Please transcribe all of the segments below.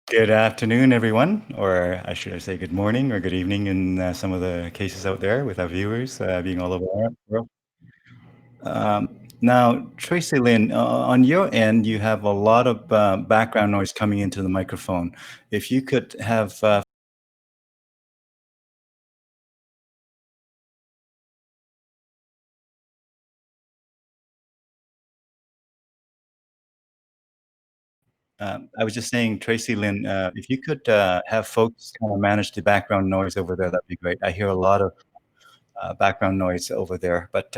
Good afternoon, everyone, or I should say good morning or good evening in some of the cases out there with our viewers being all over the world. Now, Tracy Lynn, on your end, you have a lot of background noise coming into the microphone. If you could have, I was just saying, Tracy Lynn, if you could have folks kind of manage the background noise over there, that'd be great. I hear a lot of background noise over there. But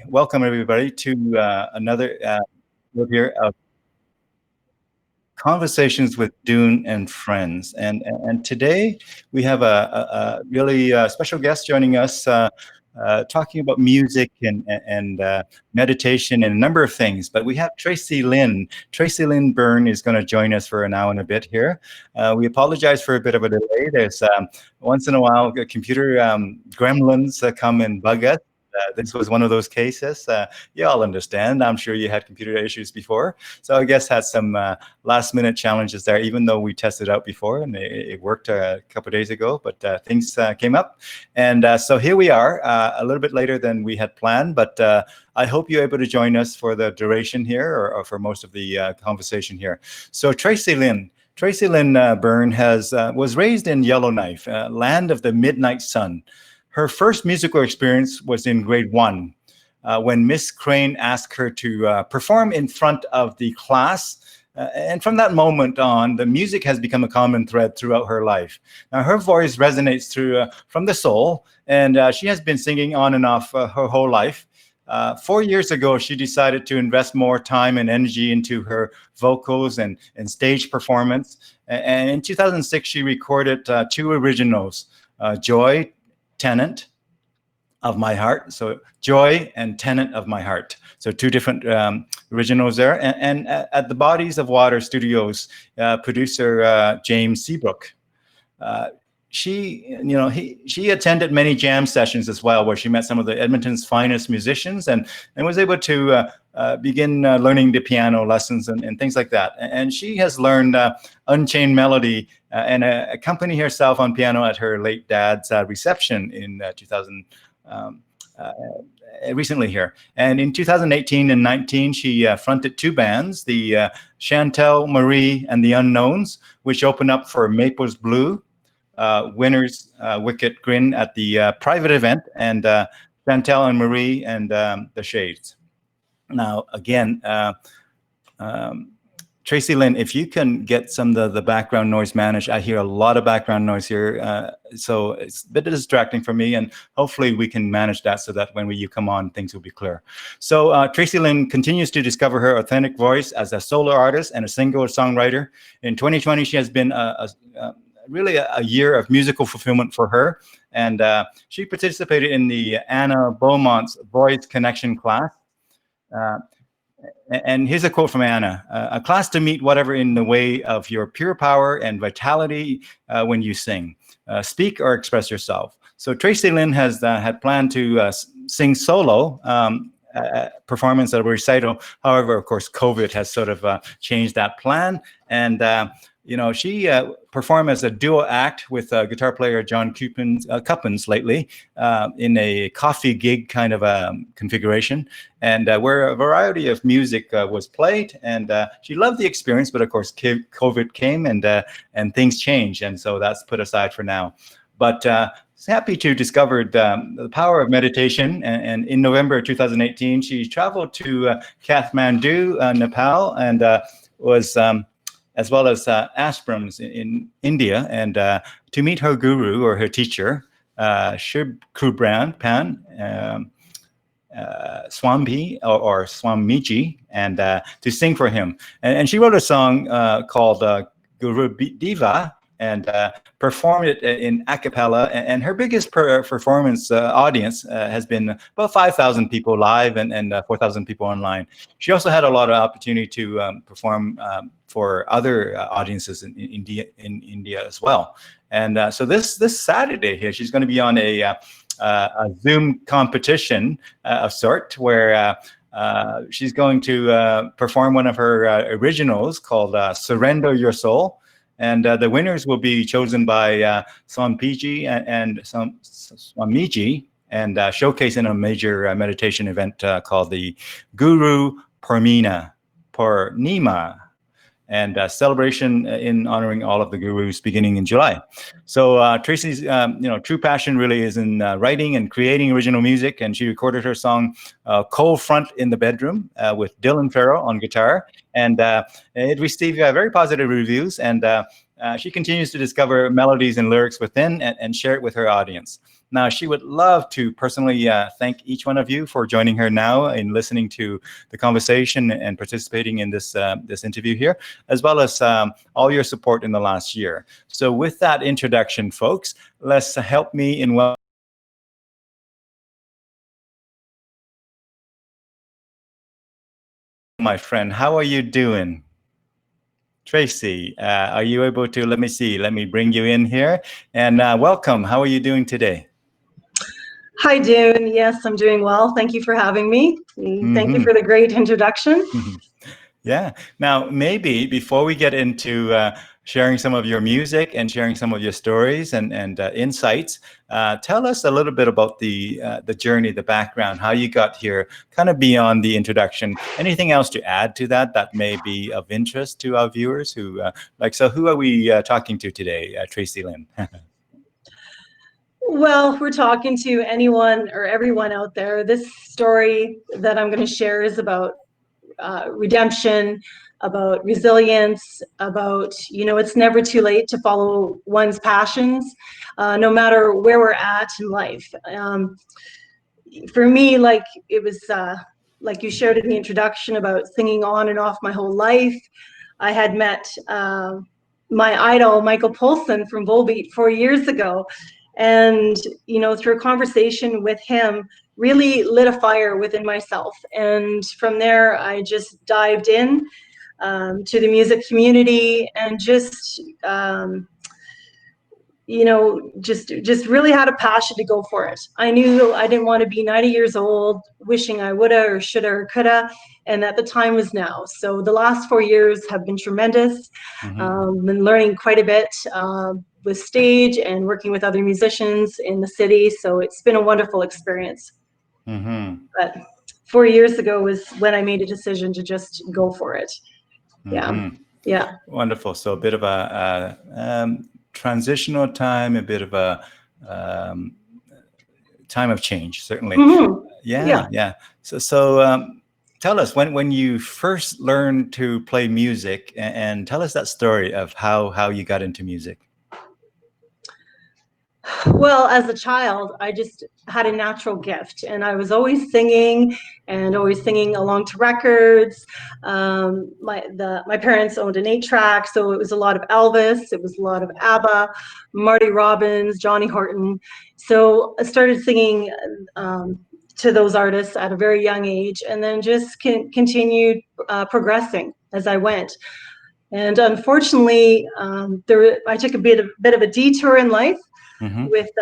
welcome everybody to another here of Conversations with Dune and Friends. And today we have a really special guest joining us, talking about music and meditation and a number of things. But we have Tracy Lynn. Tracy-Lynn Byrne is going to join us for an hour and a bit here. We apologize for a bit of a delay. There's once in a while computer gremlins come and bug us. This was one of those cases. You all understand. I'm sure you had computer issues before. So I guess had some last minute challenges there, even though we tested out before and it worked a couple of days ago, but things came up. And so here we are, a little bit later than we had planned, but I hope you're able to join us for the duration here or for most of the conversation here. So Tracy-Lynn Byrne was raised in Yellowknife, land of the midnight sun. Her first musical experience was in grade 1 when Miss Crane asked her to perform in front of the class. And from that moment on, the music has become a common thread throughout her life. Now, her voice resonates from the soul, and she has been singing on and off her whole life. 4 years ago, she decided to invest more time and energy into her vocals and stage performance. And in 2006, she recorded 2 originals, Joy, Tenant of My Heart. So Joy and Tenant of My Heart. So 2 different originals there. And at the Bodies of Water Studios, producer James Seabrook. She attended many jam sessions as well, where she met some of the Edmonton's finest musicians and was able to begin learning the piano lessons and things like that. And she has learned Unchained Melody and accompanied herself on piano at her late dad's reception in 2000. Recently here. And in 2018 and 19, she fronted 2 bands, the Chantelle Marie and The Unknowns, which opened up for Maple Blues Winners-Wicked Grin at the private event, and Chantelle and Marie and The Shades. Now, again, Tracy-Lynn, if you can get some of the background noise managed, I hear a lot of background noise here, so it's a bit distracting for me, and hopefully we can manage that so that when you come on, things will be clear. So Tracy-Lynn continues to discover her authentic voice as a solo artist and a singer-songwriter. In 2020, she has been really a year of musical fulfillment for her, and she participated in the Anna Beaumont's Voice Connection class. And here's a quote from Anna: a class to meet whatever in the way of your pure power and vitality when you sing, speak or express yourself. So Tracy-Lynn has had planned to sing solo performance at a recital. However, of course, COVID has sort of changed that plan. And she performed as a duo act with guitar player John Cuppins lately in a coffee gig kind of configuration, and where a variety of music was played. And she loved the experience, but of course, COVID came and things changed, and so that's put aside for now. But happy to discover the power of meditation. And in November 2018, she traveled to Kathmandu, Nepal, and was as well as ashrams in India, and to meet her guru or her teacher, Shib Kubran Pan Swami or Swamiji, and to sing for him. And she wrote a song called Guru Diva, and performed it in a cappella. And her biggest performance audience has been about 5,000 people live and 4,000 people online. She also had a lot of opportunity to perform for other audiences in India as well. And so this Saturday here, she's going to be on a Zoom competition of sort, where She's going to perform one of her originals called Surrender Your Soul. And the winners will be chosen by Swamiji and Swamiji, and showcased in a major meditation event called the Guru Purnima, and celebration in honoring all of the gurus beginning in July. So Tracey's true passion really is in writing and creating original music, and she recorded her song Cold Front in the bedroom with Dylan Farrell on guitar, and it received very positive reviews, and she continues to discover melodies and lyrics within and share it with her audience. Now, she would love to personally thank each one of you for joining her now in listening to the conversation and participating in this interview here, as well as all your support in the last year. So with that introduction, folks, let's help me in welcoming my friend. How are you doing? Tracey, are you able to, let me bring you in here, and welcome. How are you doing today? Hi, Dune. Yes, I'm doing well. Thank you for having me. Thank you for the great introduction. Yeah. Now, maybe before we get into sharing some of your music and sharing some of your stories and insights, tell us a little bit about the journey, the background, how you got here, kind of beyond the introduction. Anything else to add to that may be of interest to our viewers who so who are we talking to today, Tracey-Lynn? Well, we're talking to anyone or everyone out there. This story that I'm going to share is about redemption, about resilience, about, it's never too late to follow one's passions, no matter where we're at in life. For me, it was like you shared in the introduction about singing on and off my whole life. I had met my idol, Michael Poulsen from Volbeat 4 years ago. And, through a conversation with him, really lit a fire within myself. And from there, I just dived in to the music community and just, just really had a passion to go for it. I knew I didn't want to be 90 years old, wishing I woulda or shoulda or coulda, and that the time was now. So the last 4 years have been tremendous. Been learning quite a bit with stage and working with other musicians in the city. So it's been a wonderful experience. But 4 years ago was when I made a decision to just go for it. Yeah. Wonderful. So a bit of a transitional time, a bit of a time of change, certainly. Yeah. So tell us when you first learned to play music, and tell us that story of how you got into music. Well, as a child, I just had a natural gift, and I was always singing along to records. My parents owned an 8-track, so it was a lot of Elvis, it was a lot of ABBA, Marty Robbins, Johnny Horton. So I started singing to those artists at a very young age, and then just continued progressing as I went. And unfortunately, I took a bit of a detour in life. With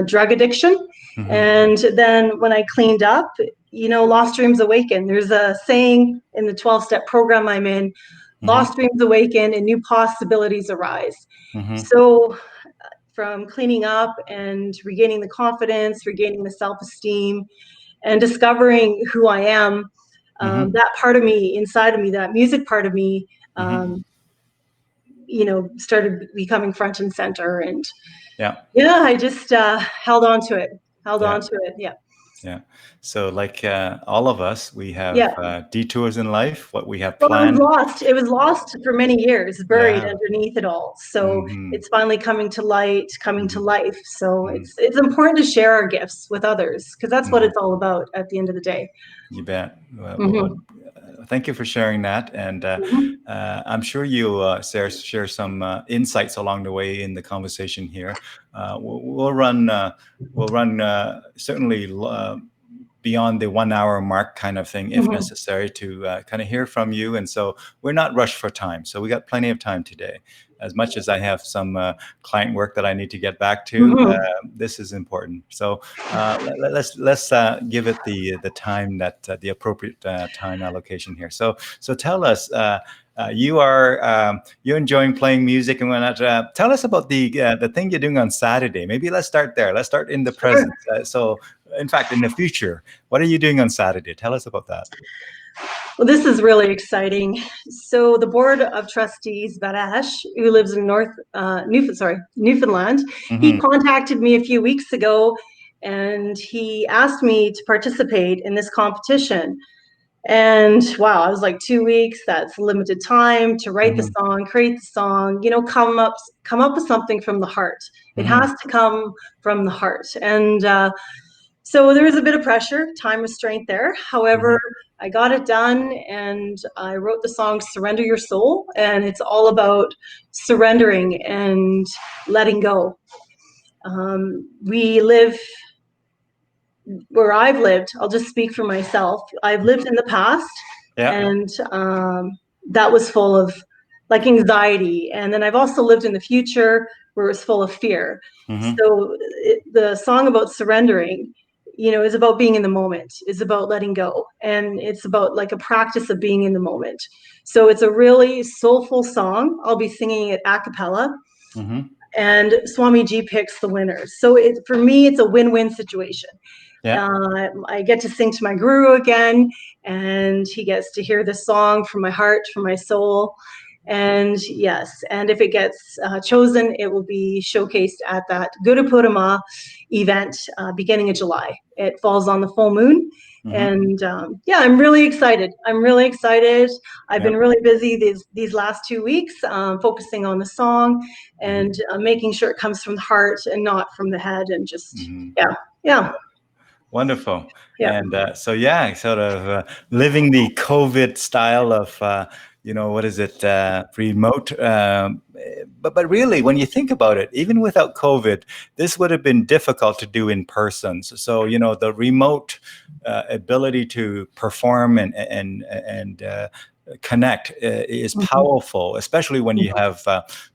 drug addiction. And then when I cleaned up, lost dreams awaken. There's a saying in the 12-step program I'm in, lost dreams awaken and new possibilities arise. So from cleaning up and regaining the confidence, regaining the self-esteem, and discovering who I am, that part of me, inside of me, that music part of me, started becoming front and center, and I just held on to it. Yeah. So like all of us, we have detours in life, what we have planned. It was lost for many years, buried underneath it all. So it's finally coming to light, coming to life. So it's important to share our gifts with others, because that's what it's all about at the end of the day. You bet. Well, thank you for sharing that, and I'm sure you'll share some insights along the way in the conversation here. We'll run certainly beyond the 1 hour mark kind of thing, if necessary, to kind of hear from you. And so we're not rushed for time. So we got plenty of time today. As much as I have some client work that I need to get back to, this is important. So let's give it the time that the appropriate time allocation here. So tell us. You're enjoying playing music and whatnot. Tell us about the thing you're doing on Saturday. Maybe let's start there. Let's start in the present. In fact, in the future, what are you doing on Saturday? Tell us about that. Well, this is really exciting. So the board of trustees, Barash, who lives in Newfoundland, he contacted me a few weeks ago, and he asked me to participate in this competition. And wow, I was like, 2 weeks, that's limited time to write the song, create the song, come up with something from the heart. It has to come from the heart. And so there was a bit of pressure, time restraint there. However, I got it done, and I wrote the song Surrender Your Soul, and it's all about surrendering and letting go. We live where I've lived. I'll just speak for myself. I've lived in the past, and that was full of like anxiety. And then I've also lived in the future where it was full of fear. So the song about surrendering, is about being in the moment, is about letting go. And it's about like a practice of being in the moment. So it's a really soulful song. I'll be singing it a cappella. And Swamiji picks the winners. So for me, it's a win-win situation. I get to sing to my guru again, and he gets to hear the song from my heart, from my soul. And yes, and if it gets chosen, it will be showcased at that Gurupurama event beginning of July. It falls on the full moon. And I'm really excited. I've been really busy these last 2 weeks, focusing on the song and making sure it comes from the heart and not from the head, and just Wonderful. And sort of living the COVID style of what is it, remote, but really, when you think about it, even without COVID, this would have been difficult to do in person. So the remote ability to perform and connect is powerful, especially when you have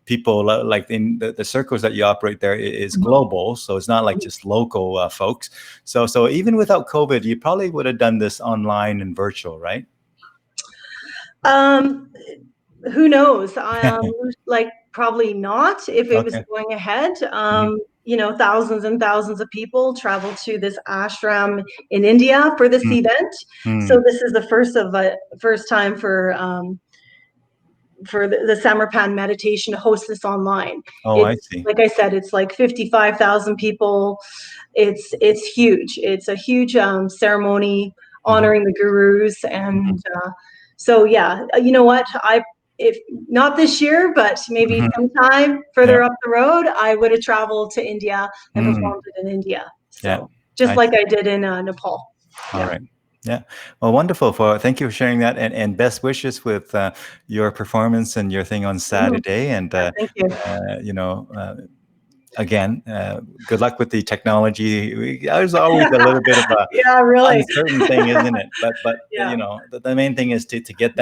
people like in the circles that you operate there is global, so it's not like just local folks. So even without COVID, you probably would have done this online and virtual, right? Who knows? Like probably not if it was going ahead. Thousands and thousands of people travel to this ashram in India for this event. So this is the first time for the Samarkand meditation to host this online. I see. Like I said, it's like 55,000 people. It's huge. It's a huge ceremony honoring the gurus. And so, you know what? If not this year, but maybe sometime further up the road, I would have traveled to India and performed it in India. So just like I did in Nepal. All right. Yeah. Well, wonderful. Thank you for sharing that, and best wishes with your performance and your thing on Saturday. And thank you. Again, good luck with the technology. There's always a little bit of a uncertain thing, isn't it? But the main thing is to get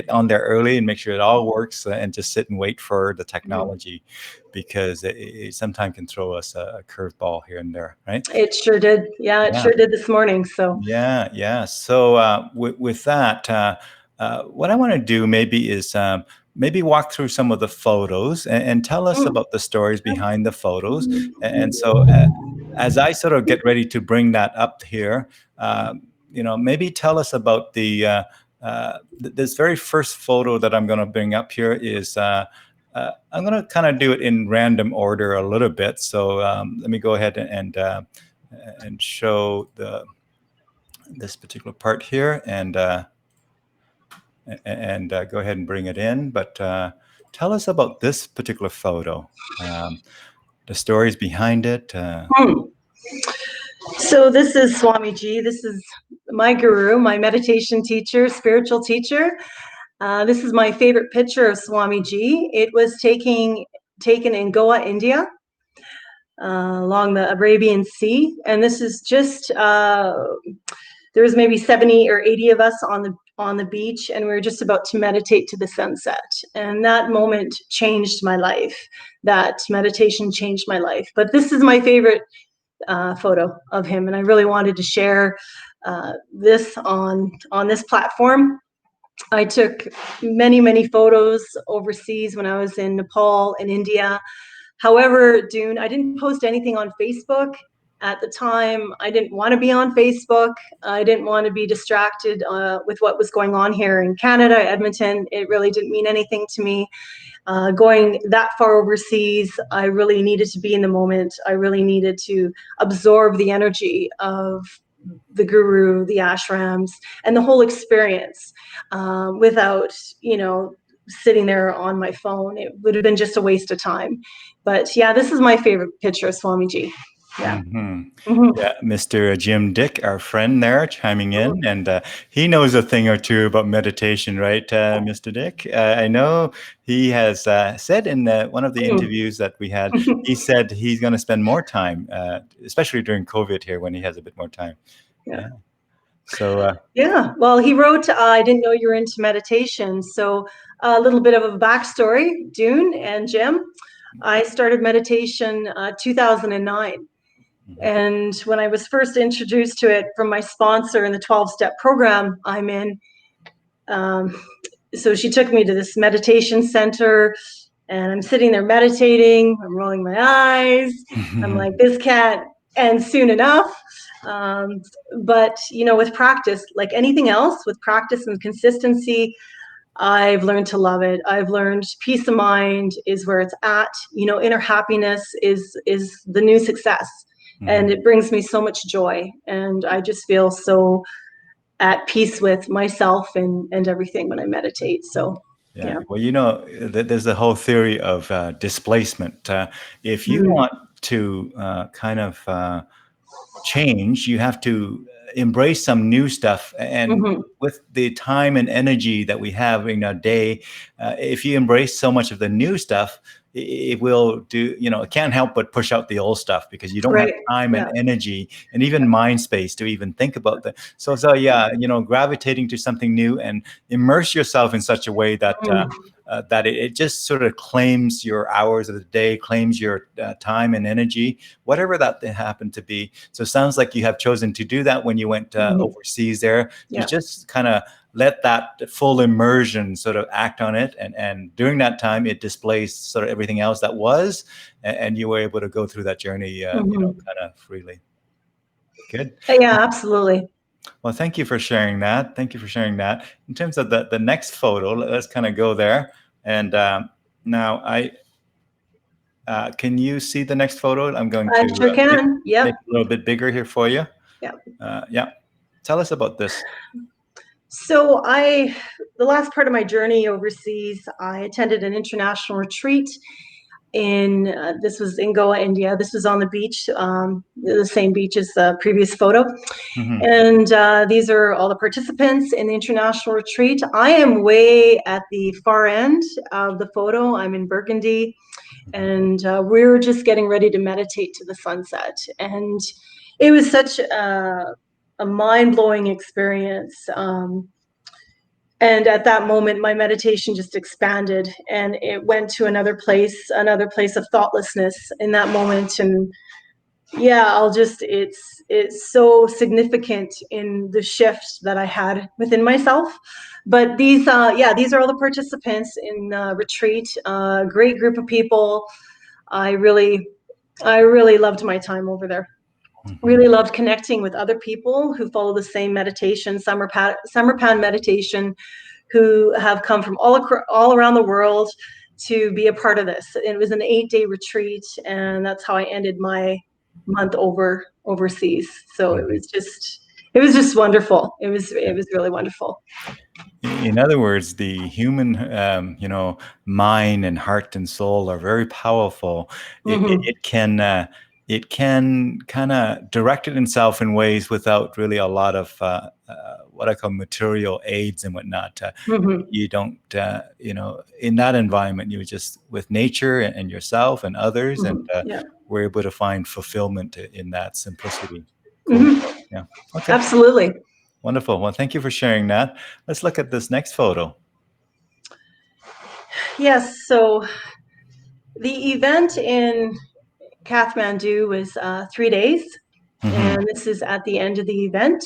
on there early and make sure it all works, and just sit and wait for the technology, because it sometimes can throw us a curveball here and there, right? It sure did. It sure did this morning. So So with that, what I want to do maybe is maybe walk through some of the photos and tell us about the stories behind the photos. And so as I sort of get ready to bring that up here, maybe tell us about this very first photo that I'm going to bring up here is, I'm going to kind of do it in random order a little bit. So let me go ahead and show this particular part here, and go ahead and bring it in. But tell us about this particular photo, the stories behind it. So this is Swamiji. This is my guru, my meditation teacher, spiritual teacher. This is my favorite picture of Swamiji. It was taken in Goa, India. along the Arabian Sea. And this is just, there was maybe 70 or 80 of us on the beach, and we were just about to meditate to the sunset. And that moment changed my life. That meditation changed my life. But this is my favorite photo of him, and I really wanted to share this on this platform. I took many photos overseas when I was in Nepal and India. However, Dune, I didn't post anything on Facebook at the time. I didn't want to be on Facebook. I didn't want to be distracted with what was going on here in Canada, Edmonton. It really didn't mean anything to me. Going that far overseas, I really needed to be in the moment. I really needed to absorb the energy of the guru, the ashrams, and the whole experience without, sitting there on my phone. It would have been just a waste of time. But yeah, this is my favorite picture of Swamiji. Yeah. Yeah, Mr. Jim Dick, our friend there, chiming in, and he knows a thing or two about meditation, right, Mr. Dick? I know he has said in one of the interviews that we had, he said he's going to spend more time, especially during COVID here when he has a bit more time. Yeah. So. Yeah. Well, he wrote, I didn't know you were into meditation. So a little bit of a backstory, Dune and Jim. I started meditation 2009. And when I was first introduced to it from my sponsor in the 12-step program I'm in, so she took me to this meditation center, and I'm sitting there meditating. I'm rolling my eyes. I'm like, this can't end soon enough. But, with practice, like anything else, with practice and consistency, I've learned to love it. I've learned peace of mind is where it's at. Inner happiness is the new success. And it brings me so much joy. And I just feel so at peace with myself and everything when I meditate. So, yeah. Well, there's the whole theory of displacement. If you want to kind of change, you have to embrace some new stuff. And with the time and energy that we have in our day, if you embrace so much of the new stuff, it will do, it can't help but push out the old stuff because you don't have time and energy and even mind space to even think about that. So yeah, gravitating to something new and immerse yourself in such a way that that it just sort of claims your hours of the day, claims your time and energy, whatever that happened to be. So it sounds like you have chosen to do that when you went overseas there. You just kind of let that full immersion sort of act on it. And during that time, it displaced sort of everything else that was, and you were able to go through that journey, kind of freely. Good. Yeah, absolutely. Well, thank you for sharing that. Thank you for sharing that. In terms of the next photo, let's kind of go there. And now can you see the next photo? I'm going to sure can. make it a little bit bigger here for you. Yeah. Tell us about this. So the last part of my journey overseas, I attended an international retreat this was in Goa, India. This was on the beach, the same beach as the previous photo. And these are all the participants in the international retreat. I am way at the far end of the photo. I'm in Burgundy, and we're just getting ready to meditate to the sunset. And it was such a mind-blowing experience. And at that moment, my meditation just expanded, and it went to another place of thoughtlessness in that moment. And yeah, it's so significant in the shift that I had within myself. But these are all the participants in retreat. Great group of people. I really loved my time over there. Really loved connecting with other people who follow the same meditation, Samarpan meditation, who have come from all around the world to be a part of this. It was an 8-day retreat, and that's how I ended my month overseas. So it was just wonderful. It was really wonderful. In other words, the human, mind and heart and soul are very powerful. It can kind of direct it itself in ways without really a lot of what I call material aids and whatnot. You don't, in that environment, you were just with nature and yourself and others, and we're able to find fulfillment in that simplicity. Mhm. Yeah. Okay. Absolutely. Wonderful. Well, thank you for sharing that. Let's look at this next photo. Yes. So the event in Kathmandu was 3 days, and this is at the end of the event.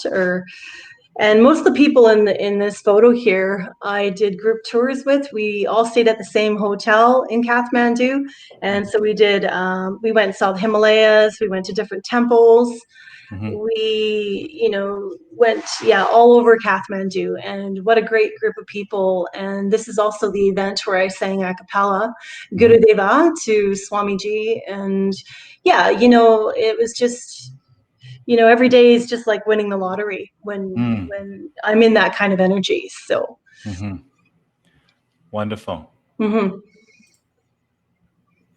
And most of the people in this photo here, I did group tours with. We all stayed at the same hotel in Kathmandu, and so we went and saw the Himalayas. We went to different temples. We, went, all over Kathmandu, and what a great group of people. And this is also the event where I sang a cappella Gurudeva to Swamiji. And it was just, every day is just like winning the lottery when I'm in that kind of energy. So Wonderful. mm-hmm.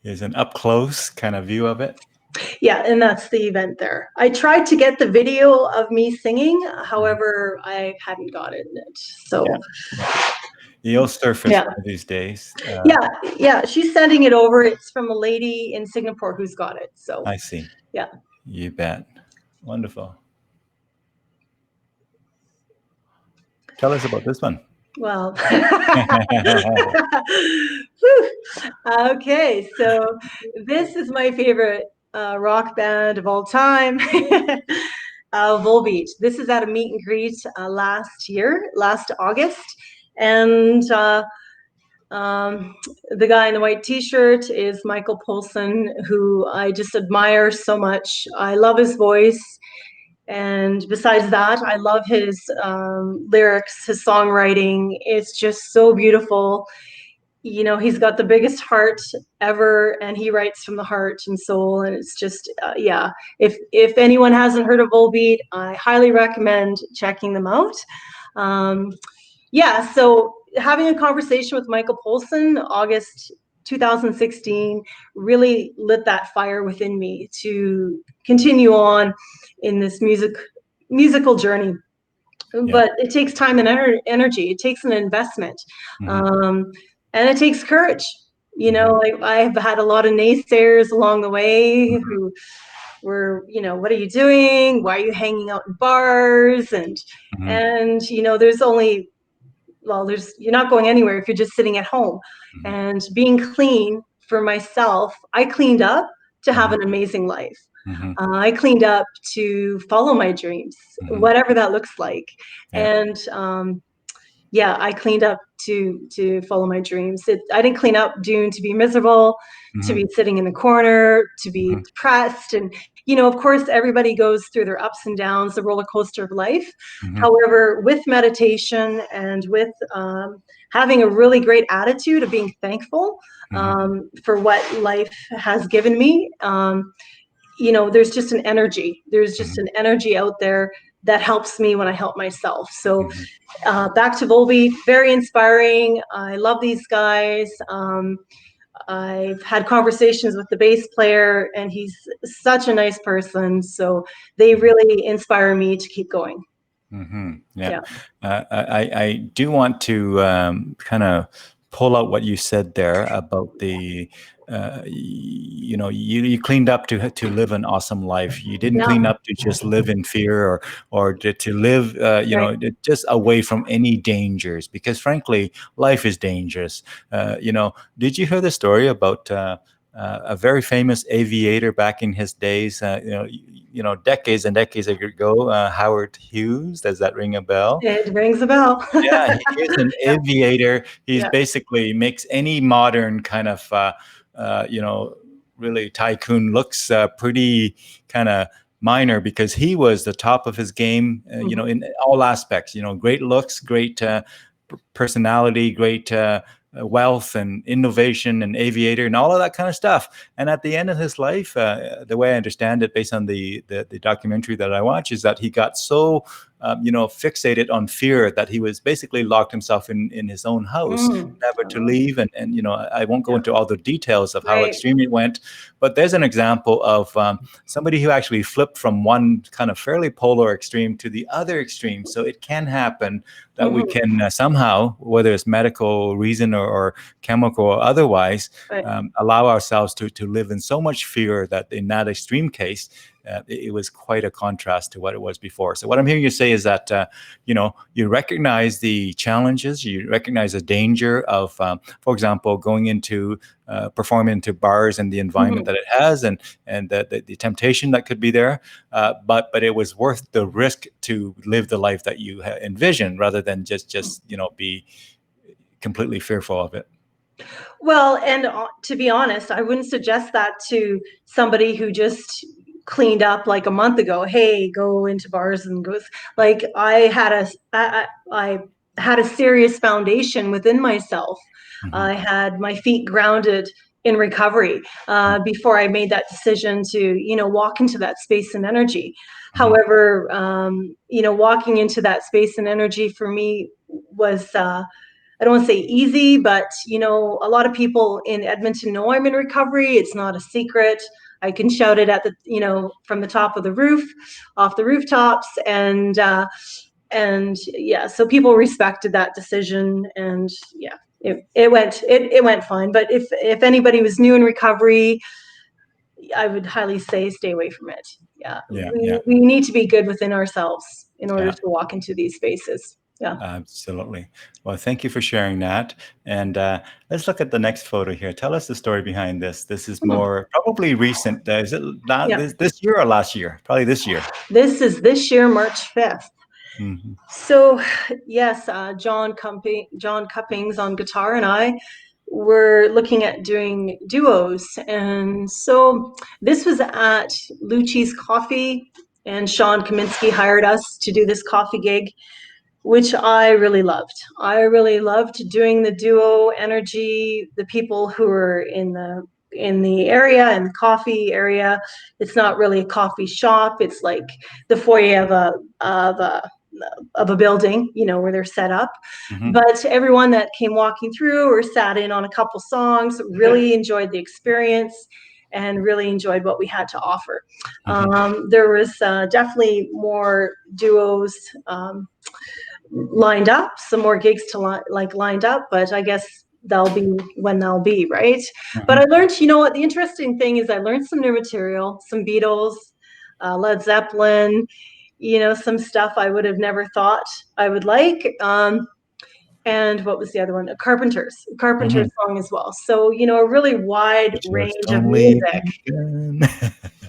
Here's an up close kind of view of it. Yeah, and that's the event there. I tried to get the video of me singing, however, I hadn't got it. So you'll surface one of these days. She's sending it over. It's from a lady in Singapore who's got it. So I see. Yeah. You bet. Wonderful. Tell us about this one. Well, okay, so this is my favorite rock band of all time, Volbeat. This is at a meet and greet last August, and the guy in the white t-shirt is Michael Poulsen, who I just admire so much. I love his voice. And besides that, I love his lyrics, his songwriting. It's just so beautiful. He's got the biggest heart ever, and he writes from the heart and soul. And it's just, If anyone hasn't heard of Volbeat, I highly recommend checking them out. So having a conversation with Michael Poulsen, August 2016, really lit that fire within me to continue on in this musical journey. But it takes time and energy. It takes an investment, and it takes courage. I've had a lot of naysayers along the way who were, what are you doing? Why are you hanging out in bars? And you're not going anywhere if you're just sitting at home. And being clean for myself, I cleaned up to have an amazing life. I cleaned up to follow my dreams, whatever that looks like. And I cleaned up to follow my dreams. I didn't clean up Dune to be miserable, to be sitting in the corner, to be depressed. And, of course, everybody goes through their ups and downs, the roller coaster of life. However, with meditation and with having a really great attitude of being thankful for what life has given me, there's just an energy. There's just an energy out there that helps me when I help myself. So back to Volbeat, very inspiring. I love these guys. I've had conversations with the bass player, and he's such a nice person. So they really inspire me to keep going. I do want to kind of pull out what you said there about the you cleaned up to live an awesome life. You didn't clean up to just live in fear or to live just away from any dangers, because frankly life is dangerous. Did you hear the story about a very famous aviator back in his days, decades and decades ago, Howard Hughes? Does that ring a bell? It rings a bell. Yeah, he is an aviator. He's basically makes any modern kind of, really tycoon looks pretty kind of minor, because he was the top of his game, in all aspects. Great looks, great personality, great wealth and innovation and aviator and all of that kind of stuff. And at the end of his life, the way I understand it, based on the documentary that I watch, is that he got so fixated on fear, that he was basically locked himself in his own house, never to leave. And I won't go into all the details of how extreme it went, but there's an example of somebody who actually flipped from one kind of fairly polar extreme to the other extreme. So it can happen that we can somehow, whether it's medical reason or chemical or otherwise, allow ourselves to live in so much fear that in that extreme case, it was quite a contrast to what it was before. So what I'm hearing you say is that, you recognize the challenges, you recognize the danger of, for example, going into performing into bars and the environment that it has, and the temptation that could be there. But it was worth the risk to live the life that you envisioned, rather than just be completely fearful of it. Well, and to be honest, I wouldn't suggest that to somebody who just cleaned up like a month ago. Hey, go into bars and go. Like I had a serious foundation within myself. I had my feet grounded in recovery before I made that decision to, walk into that space and energy. However, walking into that space and energy for me was, I don't want to say easy, but a lot of people in Edmonton know I'm in recovery. It's not a secret. I can shout it at the, from the top of the roof, off the rooftops, and yeah, so people respected that decision, and yeah, it went fine. But if anybody was new in recovery, I would highly say stay away from it. Yeah, we need to be good within ourselves in order to walk into these spaces. Yeah. Absolutely. Well, thank you for sharing that. And let's look at the next photo here. Tell us the story behind this. This is more probably recent. Is it this year or last year? Probably this year. This is this year, March 5th. So yes, John Cuppings on guitar and I were looking at doing duos. And so this was at Lucci's Coffee, and Sean Kaminsky hired us to do this coffee gig, which I really loved. I really loved doing the duo energy, the people who were in the area, in the coffee area. It's not really a coffee shop. It's like the foyer of a building, where they're set up. But everyone that came walking through or sat in on a couple songs really enjoyed the experience and really enjoyed what we had to offer. There was definitely more duos lined up, some more gigs lined up, but I guess they'll be when they'll be, right? But I learned, what the interesting thing is, I learned some new material, some Beatles, Led Zeppelin, some stuff I would have never thought I would like. And what was the other one? A Carpenters song as well. So, a really wide range of music.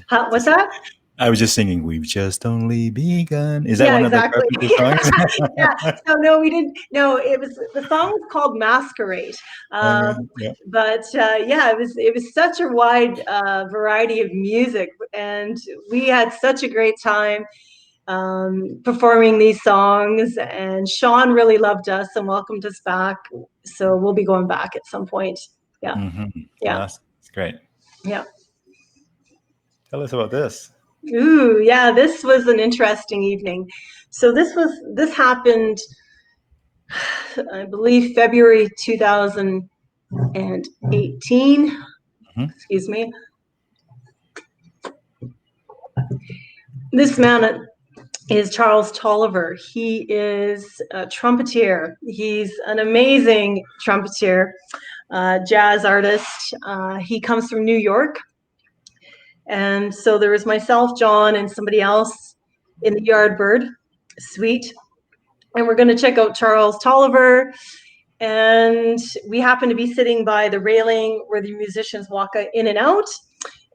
What's that? I was just singing, "We've just only begun." Is that one of the Carpenter songs? Yeah. So no, we didn't. No, the song was called Masquerade. But yeah, it was such a wide variety of music, and we had such a great time performing these songs. And Sean really loved us and welcomed us back. So we'll be going back at some point. Yeah. Yeah. That's great. Yeah. Tell us about this. Ooh, yeah, this was an interesting evening. So this happened, I believe, February 2018. Excuse me. This man is Charles Tolliver. He is a trumpeter. He's an amazing trumpeter, jazz artist. He comes from New York. And so there was myself, John, and somebody else in the Yardbird suite. And we're going to check out Charles Tolliver. And we happened to be sitting by the railing where the musicians walk in and out.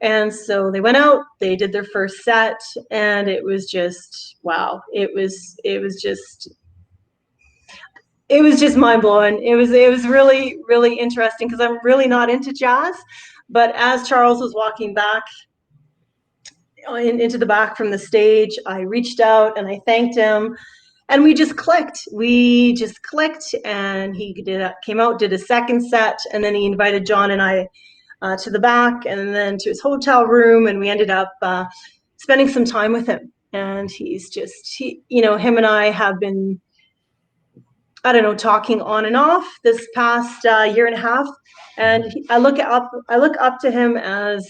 And so they went out, they did their first set, and it was just, wow. It was just mind blowing. It was really, really interesting because I'm really not into jazz. But as Charles was walking back into the back from the stage, I reached out and I thanked him, and we just clicked. And he came out, did a second set, and then he invited John and I to the back and then to his hotel room, and we ended up spending some time with him. and him and I have been, I don't know, talking on and off this past year and a half, and I look up to him as,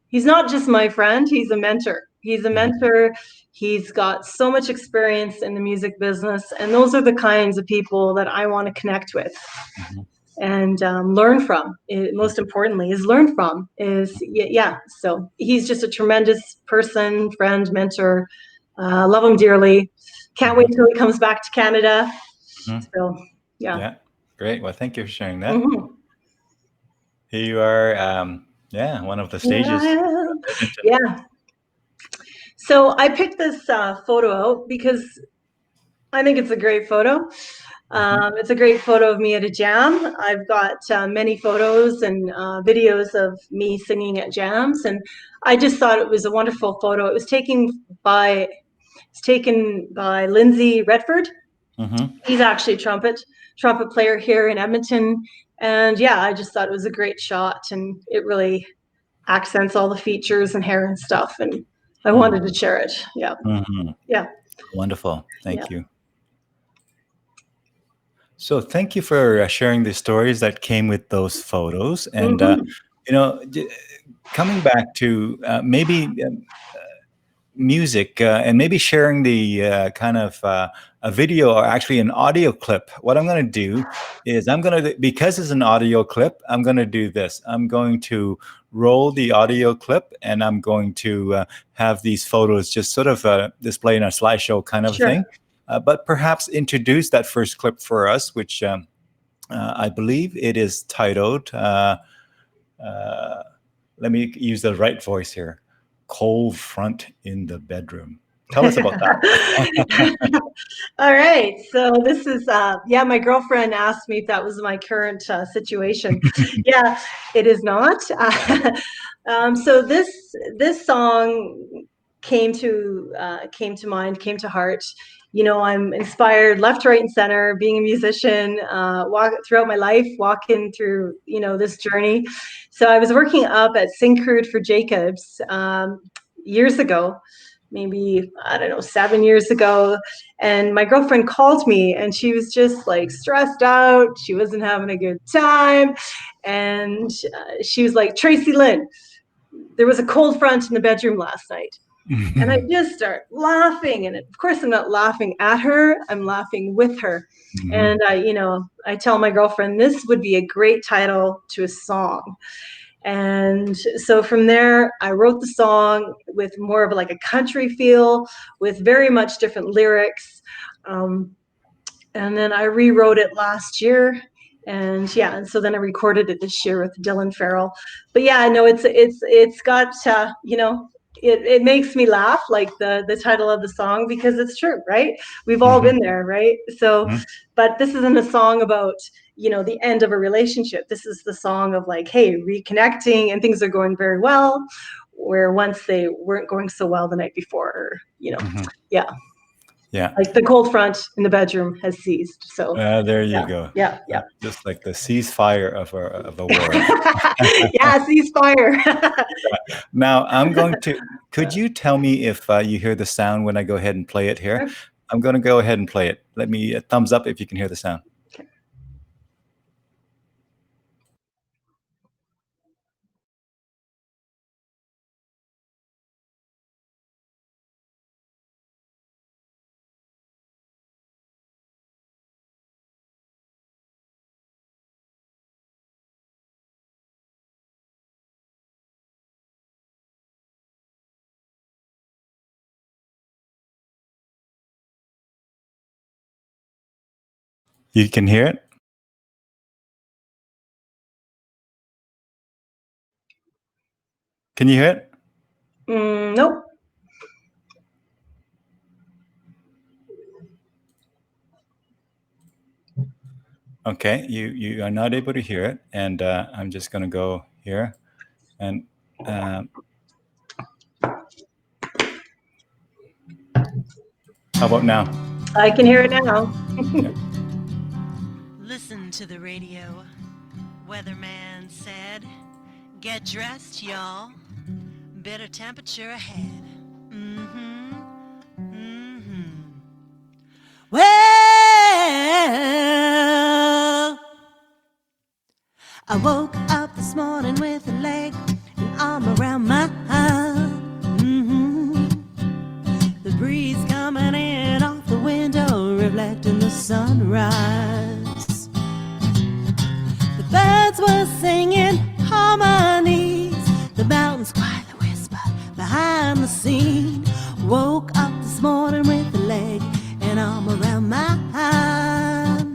he's not just my friend, he's a mentor. He's a mentor. He's got so much experience in the music business, and those are the kinds of people that I want to connect with and learn from. Most importantly, is learn from. So he's just a tremendous person, friend, mentor. Love him dearly. Can't wait till he comes back to Canada. So, yeah. Yeah, great. Well, thank you for sharing that. Here you are, one of the stages. Yeah. So I picked this photo out because I think it's a great photo. It's a great photo of me at a jam. I've got many photos and videos of me singing at jams, and I just thought it was a wonderful photo. It was taken by Lindsay Redford. He's actually a trumpet player here in Edmonton, and yeah, I just thought it was a great shot, and it really accents all the features and hair and stuff, and I wanted to share it. Yeah. Yeah. Wonderful. Thank you. So thank you for sharing the stories that came with those photos. And, coming back to maybe music and maybe sharing the kind of a video or actually an audio clip. What I'm going to do is because it's an audio clip, I'm going to do this. I'm going to roll the audio clip, and I'm going to have these photos just sort of display in a slideshow kind of thing. But perhaps introduce that first clip for us, which I believe it is titled, let me use the right voice here, Cold Front in the Bedroom. Tell us about that. All right. So this is, my girlfriend asked me if that was my current situation. Yeah, it is not. So this song came to mind, came to heart. I'm inspired left, right, and center, being a musician, throughout my life, walking through, this journey. So I was working up at Syncrude for Jacobs years ago, maybe, I don't know, 7 years ago. And my girlfriend called me, and she was just like stressed out. She wasn't having a good time. And she was like, Tracey-Lynn, there was a cold front in the bedroom last night. And I just start laughing. And of course, I'm not laughing at her, I'm laughing with her. And I tell my girlfriend, this would be a great title to a song. And so from there, I wrote the song with more of like a country feel, with very much different lyrics. And then I rewrote it last year. And so then I recorded it this year with Dylan Farrell. But yeah, no, it's got, it makes me laugh, like the title of the song, because it's true, right? We've all been there, right? So, but this isn't a song about, the end of a relationship. This is the song of like, hey, reconnecting, and things are going very well, where once they weren't going so well the night before, like the cold front in the bedroom has ceased. So there you go. Yeah. Just like the ceasefire of a war. Yeah, ceasefire. Now could you tell me if you hear the sound when I go ahead and play it here? Sure. I'm going to go ahead and play it. Let me thumbs up if you can hear the sound. Okay. You can hear it? Can you hear it? Nope. Okay, you are not able to hear it, and I'm just going to go here, and how about now? I can hear it now. Yeah. Listen to the radio. Weatherman said, get dressed, y'all. Better temperature ahead. I woke up this morning with a leg and arm around my heart. The breeze coming in off the window, reflecting the sunrise. The birds were singing harmonies, the mountains quietly whispered behind the scene. Woke up this morning with a leg and arm around my hand.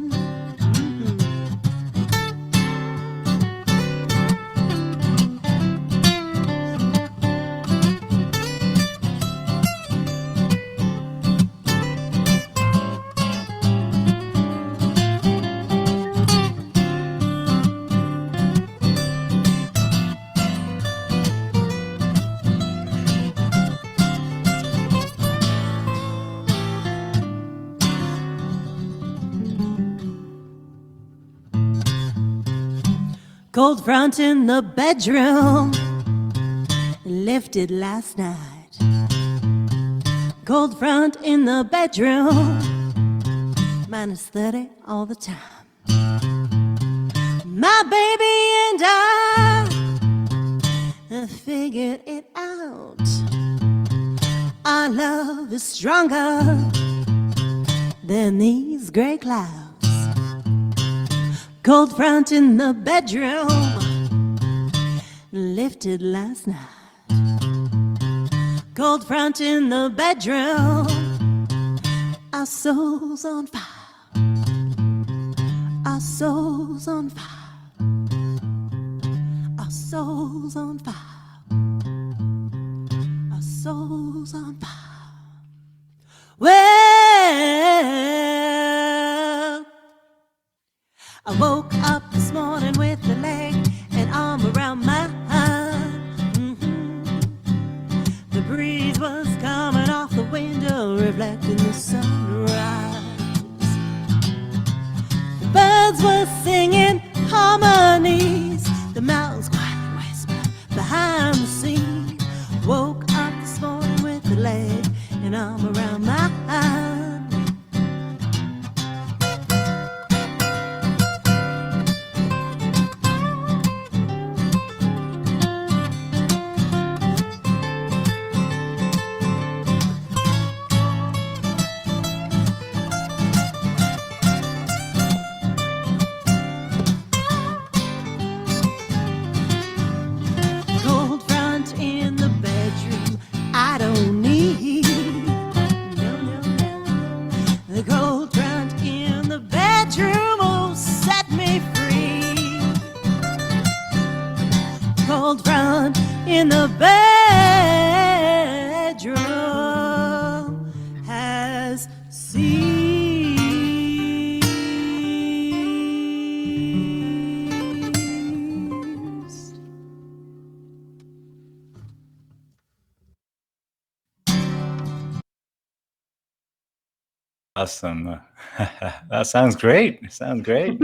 Cold front in the bedroom, lifted last night. Cold front in the bedroom, -30 all the time. My baby and I figured it out. Our love is stronger than these gray clouds. Cold front in the bedroom, lifted last night. Cold front in the bedroom, our souls on fire. Our souls on fire. Our souls on fire. Our souls on fire. Well, I woke up this morning with a leg and arm around my heart. The breeze was coming off the window, reflecting the sunrise. The birds were singing harmonies, the mountains quietly whispered behind the scene. Woke up this morning with a leg and arm around my heart. In the bedroom has ceased. Awesome. That sounds great. Sounds great.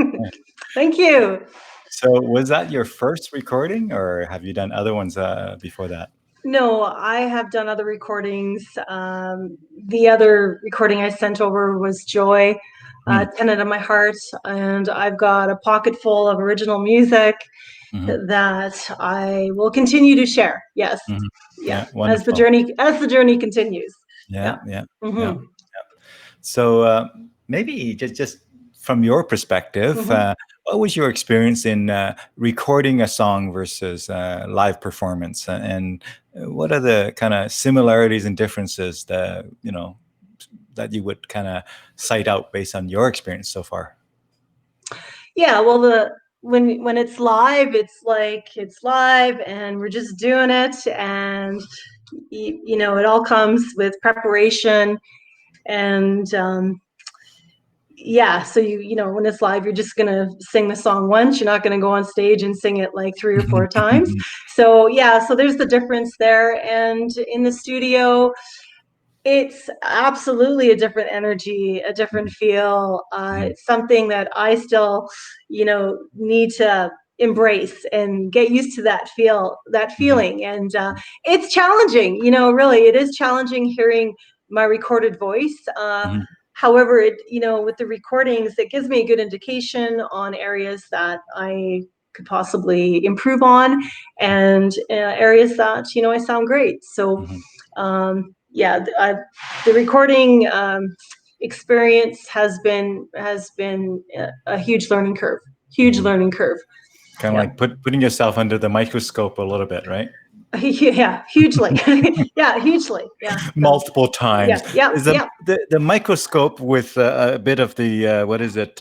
Thank you. So was that your first recording, or have you done other ones before that? No, I have done other recordings. The other recording I sent over was Joy, Tenant of My Heart, and I've got a pocket full of original music that I will continue to share. Yes, Yeah, as the wonderful. journey continues. Yeah. So maybe just from your perspective, what was your experience in recording a song versus live performance, and what are the kind of similarities and differences that that you would kind of cite out based on your experience so far? Yeah, well, when it's live, it's like it's live, and we're just doing it, and it all comes with preparation, and yeah, so when it's live, you're just gonna sing the song once. You're not gonna go on stage and sing it like 3 or 4 times. So yeah, so there's the difference there. And in the studio, it's absolutely a different energy, a different feel. It's something that I still, need to embrace and get used to that feeling. And it's challenging, really, it is challenging hearing my recorded voice. However, with the recordings, it gives me a good indication on areas that I could possibly improve on, and areas that I sound great. So yeah, the recording experience has been a huge learning curve. Learning curve. Kind of like putting yourself under the microscope a little bit, right? Yeah, hugely. Yeah, hugely. Yeah, multiple times. Yeah. Is the microscope with a bit of the what is it?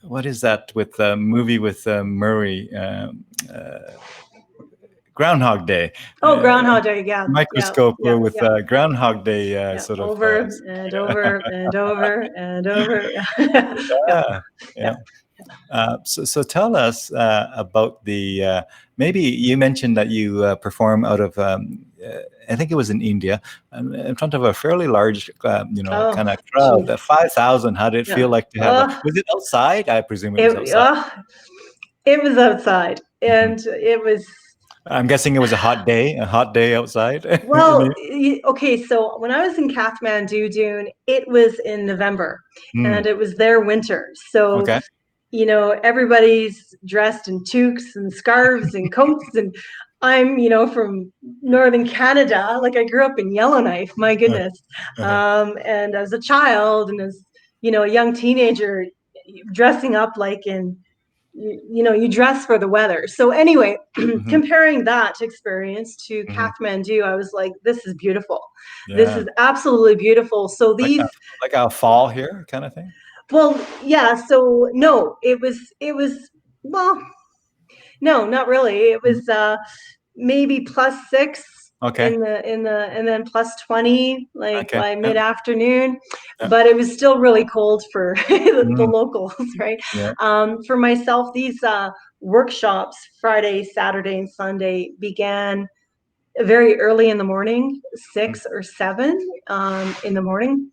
What is that with the movie with Murray? Groundhog Day. Oh, Groundhog Day. Yeah. Microscope with Groundhog Day sort of over and over and over and over. Yeah. So tell us about the maybe you mentioned that you perform out of I think it was in India in front of a fairly large kind of crowd. 5,000. How did it feel like to have? Was it outside? I presume it was outside. It was outside, and it was. I'm guessing it was a hot day outside. Well, okay, so when I was in Kathmandu, Dune, it was in November, and it was their winter. So, everybody's dressed in toques and scarves and coats, and I'm, from northern Canada. Like, I grew up in Yellowknife, my goodness. And as a child and as, a young teenager, dressing up like in, you dress for the weather. So anyway, comparing that experience to Kathmandu, I was like, this is beautiful. Yeah. This is absolutely beautiful. So these like a fall here kind of thing. Well, yeah. So no, it was well, no, not really. It was maybe +6. Okay. And then +20 by mid-afternoon, but it was still really cold for the locals, right? Yeah. For myself, these workshops, Friday, Saturday, and Sunday, began very early in the morning, 6 or 7 in the morning.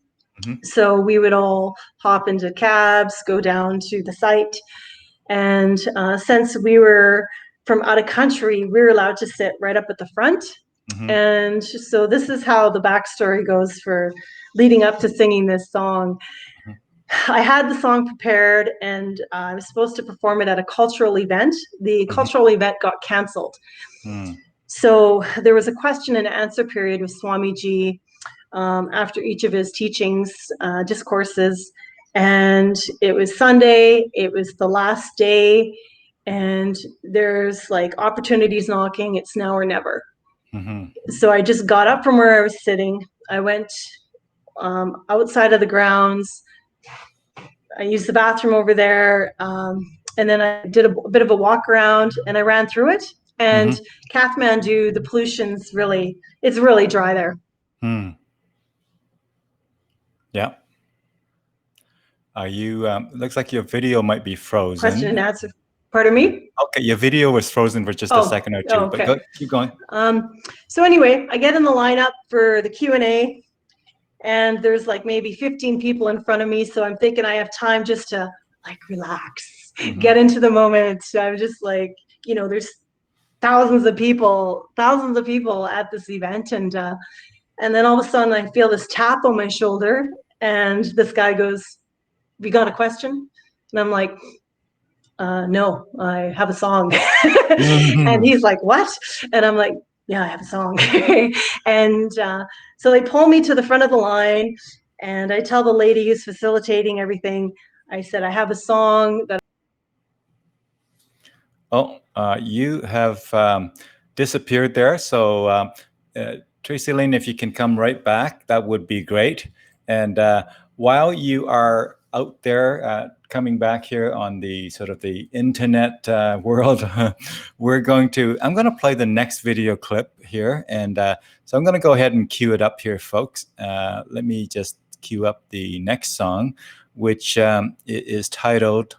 So we would all hop into cabs, go down to the site, and since we were from out of country, we were allowed to sit right up at the front. And so this is how the backstory goes for leading up to singing this song. I had the song prepared, and I was supposed to perform it at a cultural event. The cultural event got canceled. So there was a question and answer period with Swamiji after each of his teachings, discourses. And it was Sunday. It was the last day. And there's like opportunities knocking. It's now or never. So I just got up from where I was sitting. I went outside of the grounds. I used the bathroom over there. And then I did a bit of a walk around, and I ran through it. And Kathmandu, the pollution's it's really dry there. Yeah. Are you, looks like your video might be frozen. Question and answer. Pardon me? Okay, your video was frozen for just a second or two, okay. But keep going. So anyway, I get in the lineup for the Q&A, and there's like maybe 15 people in front of me, so I'm thinking I have time just to like relax, get into the moment. I'm just like, there's thousands of people at this event, and then all of a sudden I feel this tap on my shoulder, and this guy goes, "You got a question?" And I'm like, "No, I have a song." And he's like, "What?" And I'm like, "Yeah, I have a song." And so they pull me to the front of the line, and I tell the lady who's facilitating everything, I said, "I have a song that..." Oh, you have disappeared there. So Tracey-Lynn, if you can come right back, that would be great. And while you are out there coming back here on the sort of the internet world, I'm going to play the next video clip here. And so I'm going to go ahead and cue it up here, folks. Let me just cue up the next song, which is titled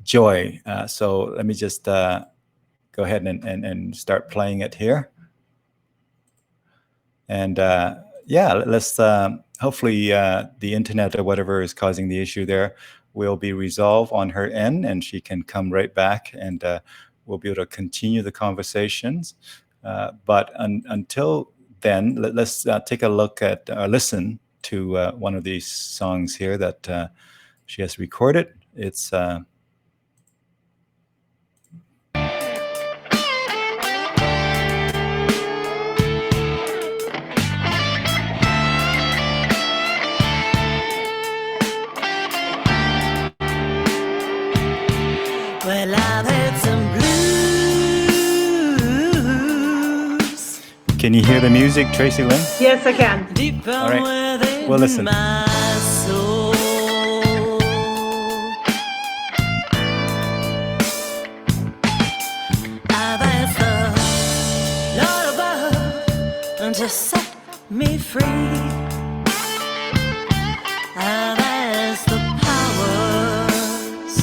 Joy. So let me just go ahead and start playing it here. And yeah, let's hopefully the internet or whatever is causing the issue there will be resolved on her end, and she can come right back, and we'll be able to continue the conversations. But until then, let's take a look at listen to one of these songs here that she has recorded. It's Can you hear the music, Tracey-Lynn? Yes, I can. Deep All right. within Well, listen. my soul. I've asked the Lord above to set me free. I've asked the powers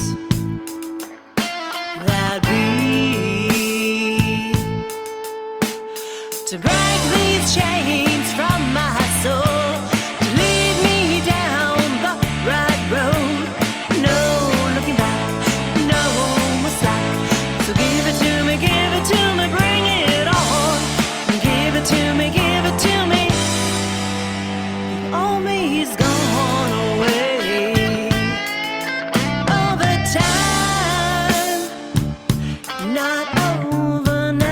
that be to break these chains from my soul, to lead me down the right road. No looking back, no more slack. So give it to me, bring it on. Give it to me, give it to me. The old me's gone away. All the time, not overnight.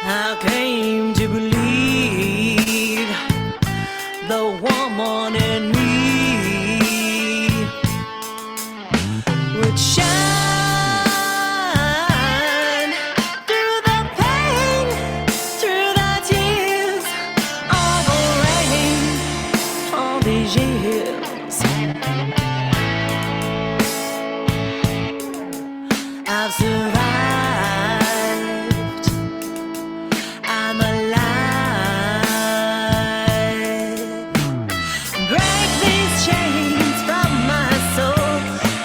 I came to believe the woman in me would shine through the pain, through the tears, all the rain, all these years. I've survived. I'm alive. Break these chains from my soul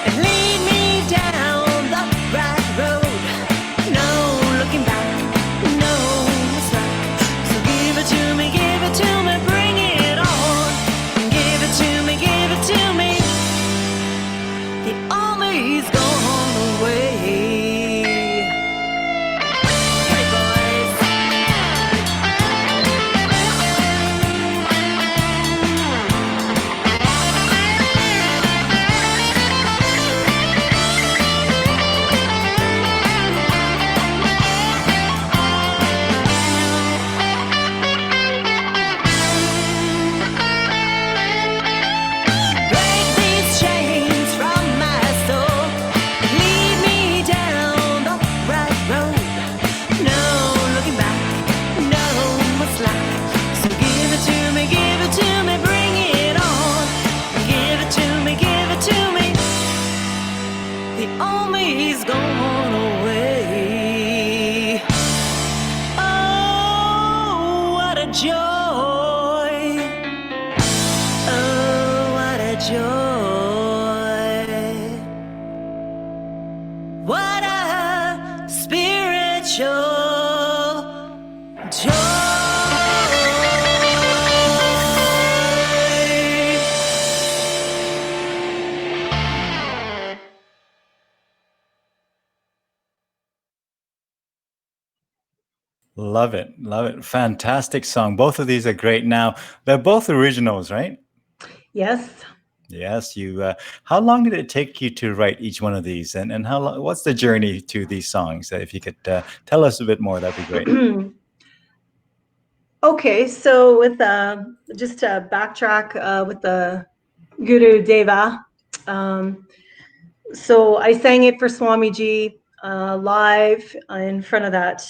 and lead me down the right road. No looking back, no slack. So give it to me, bring it on. Give it to me, The army's gone away. Hey boys. Break these chains from my soul, lead me down the right road. No looking back, no more slack. So give it to me, bring it on. Give it to me, The army's gone away. Oh, what a joy. Oh, what a joy. What a spiritual joy. Love it. Love it. Fantastic song. Both of these are great. Now, they're both originals, right? Yes. Yes. How long did it take you to write each one of these? And how long, what's the journey to these songs? If you could tell us a bit more, that'd be great. Okay, so with just to backtrack with the Guru Deva, so I sang it for Swamiji live in front of that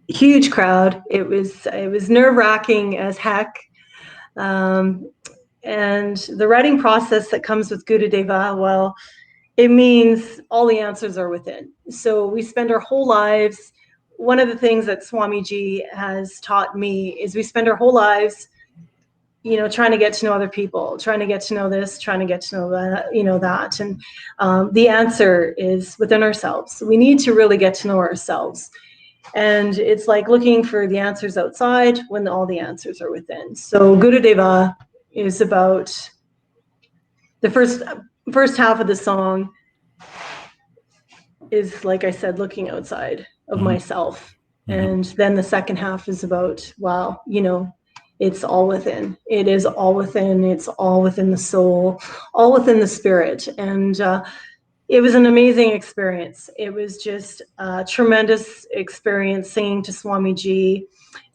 huge crowd. It was nerve-wracking as heck, and the writing process that comes with Guru Deva, well, it means all the answers are within. So we spend our whole lives. One of the things that Swamiji has taught me is we spend our whole lives, trying to get to know other people, trying to get to know this, trying to get to know that, that. And the answer is within ourselves. We need to really get to know ourselves. And it's like looking for the answers outside when all the answers are within. So Gurudeva is about the first half of the song is, like I said, looking outside of myself. And then the second half is about, wow, it's all within. It is all within. It's all within the soul, all within the spirit. And it was an amazing experience. It was just a tremendous experience singing to Swamiji.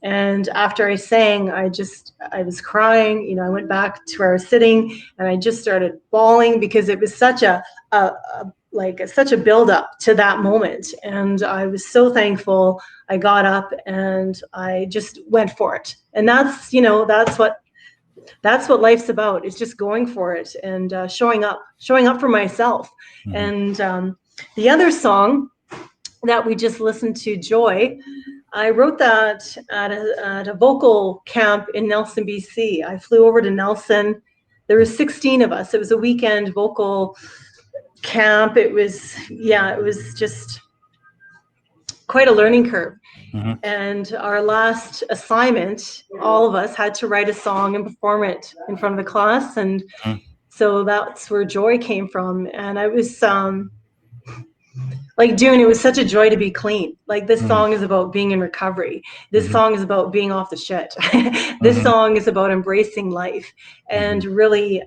And after I sang, I was crying. I went back to where I was sitting and I just started bawling because it was such a like such a build up to that moment. And I was so thankful. I got up and I just went for it. And that's, you know, that's what life's about. It's just going for it and showing up for myself. And the other song that we just listened to, Joy, I wrote that at a vocal camp in Nelson, BC. I flew over to Nelson. There were 16 of us. It was a weekend vocal camp. It was just quite a learning curve. And our last assignment, all of us had to write a song and perform it in front of the class. And so that's where Joy came from. And I was like Dune, it was such a joy to be clean. Like this song is about being in recovery. This song is about being off the shit. This song is about embracing life and really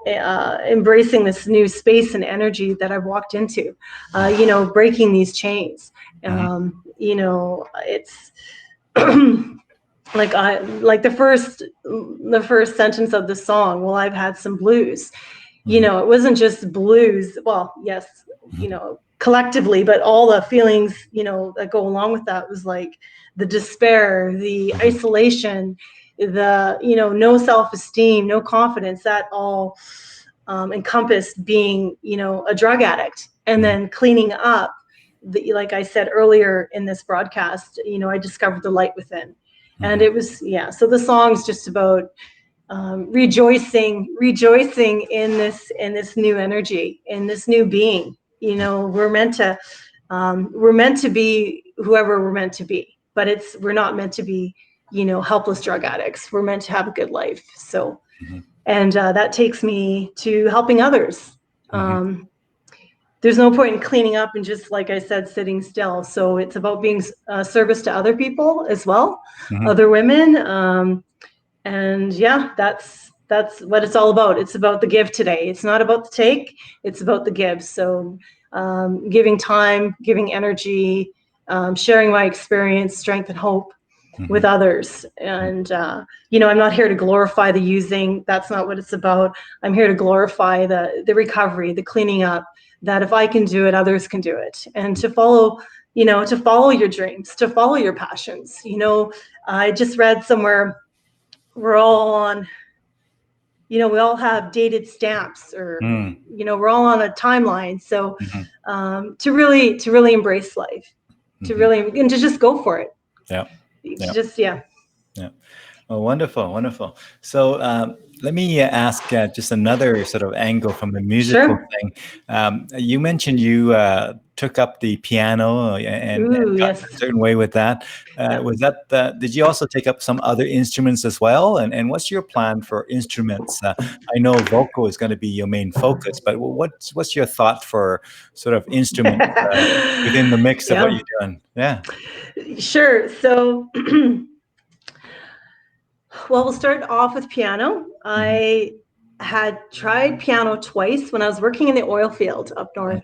embracing this new space and energy that I've walked into, you know, breaking these chains. You know, it's like the first sentence of the song. Well, I've had some blues. You know, it wasn't just blues. Well, yes, you know, collectively, but all the feelings, you know, that go along with that was like the despair, the isolation, the, you know, no self-esteem, no confidence, that all encompassed being, you know, a drug addict. And then cleaning up, like I said earlier in this broadcast, you know, I discovered the light within. And it was, so the song's just about rejoicing in this new energy, in this new being. You know, we're meant to be whoever we're meant to be, but we're not meant to be, you know, helpless drug addicts. We're meant to have a good life. So, and that takes me to helping others. There's no point in cleaning up and just, like I said, sitting still. So it's about being a service to other people as well, other women. And that's what it's all about. It's about the give today. It's not about the take. It's about the give. So giving time, giving energy, sharing my experience, strength, and hope with others. And, you know, I'm not here to glorify the using. That's not what it's about. I'm here to glorify the recovery, the cleaning up, that if I can do it, others can do it. And to follow your dreams, to follow your passions. You know, I just read somewhere, we're all on, you know, we all have dated stamps, or, you know, we're all on a timeline. So to really embrace life, and to just go for it. Oh, wonderful. So let me ask just another sort of angle from the musical thing. You mentioned you took up the piano and got a certain way with that. Was that did you also take up some other instruments as well? And what's your plan for instruments? I know vocal is going to be your main focus, but what's your thought for sort of instruments within the mix of what you're doing? Yeah. Sure. So. Well, we'll start off with piano. I had tried piano twice when I was working in the oil field up north.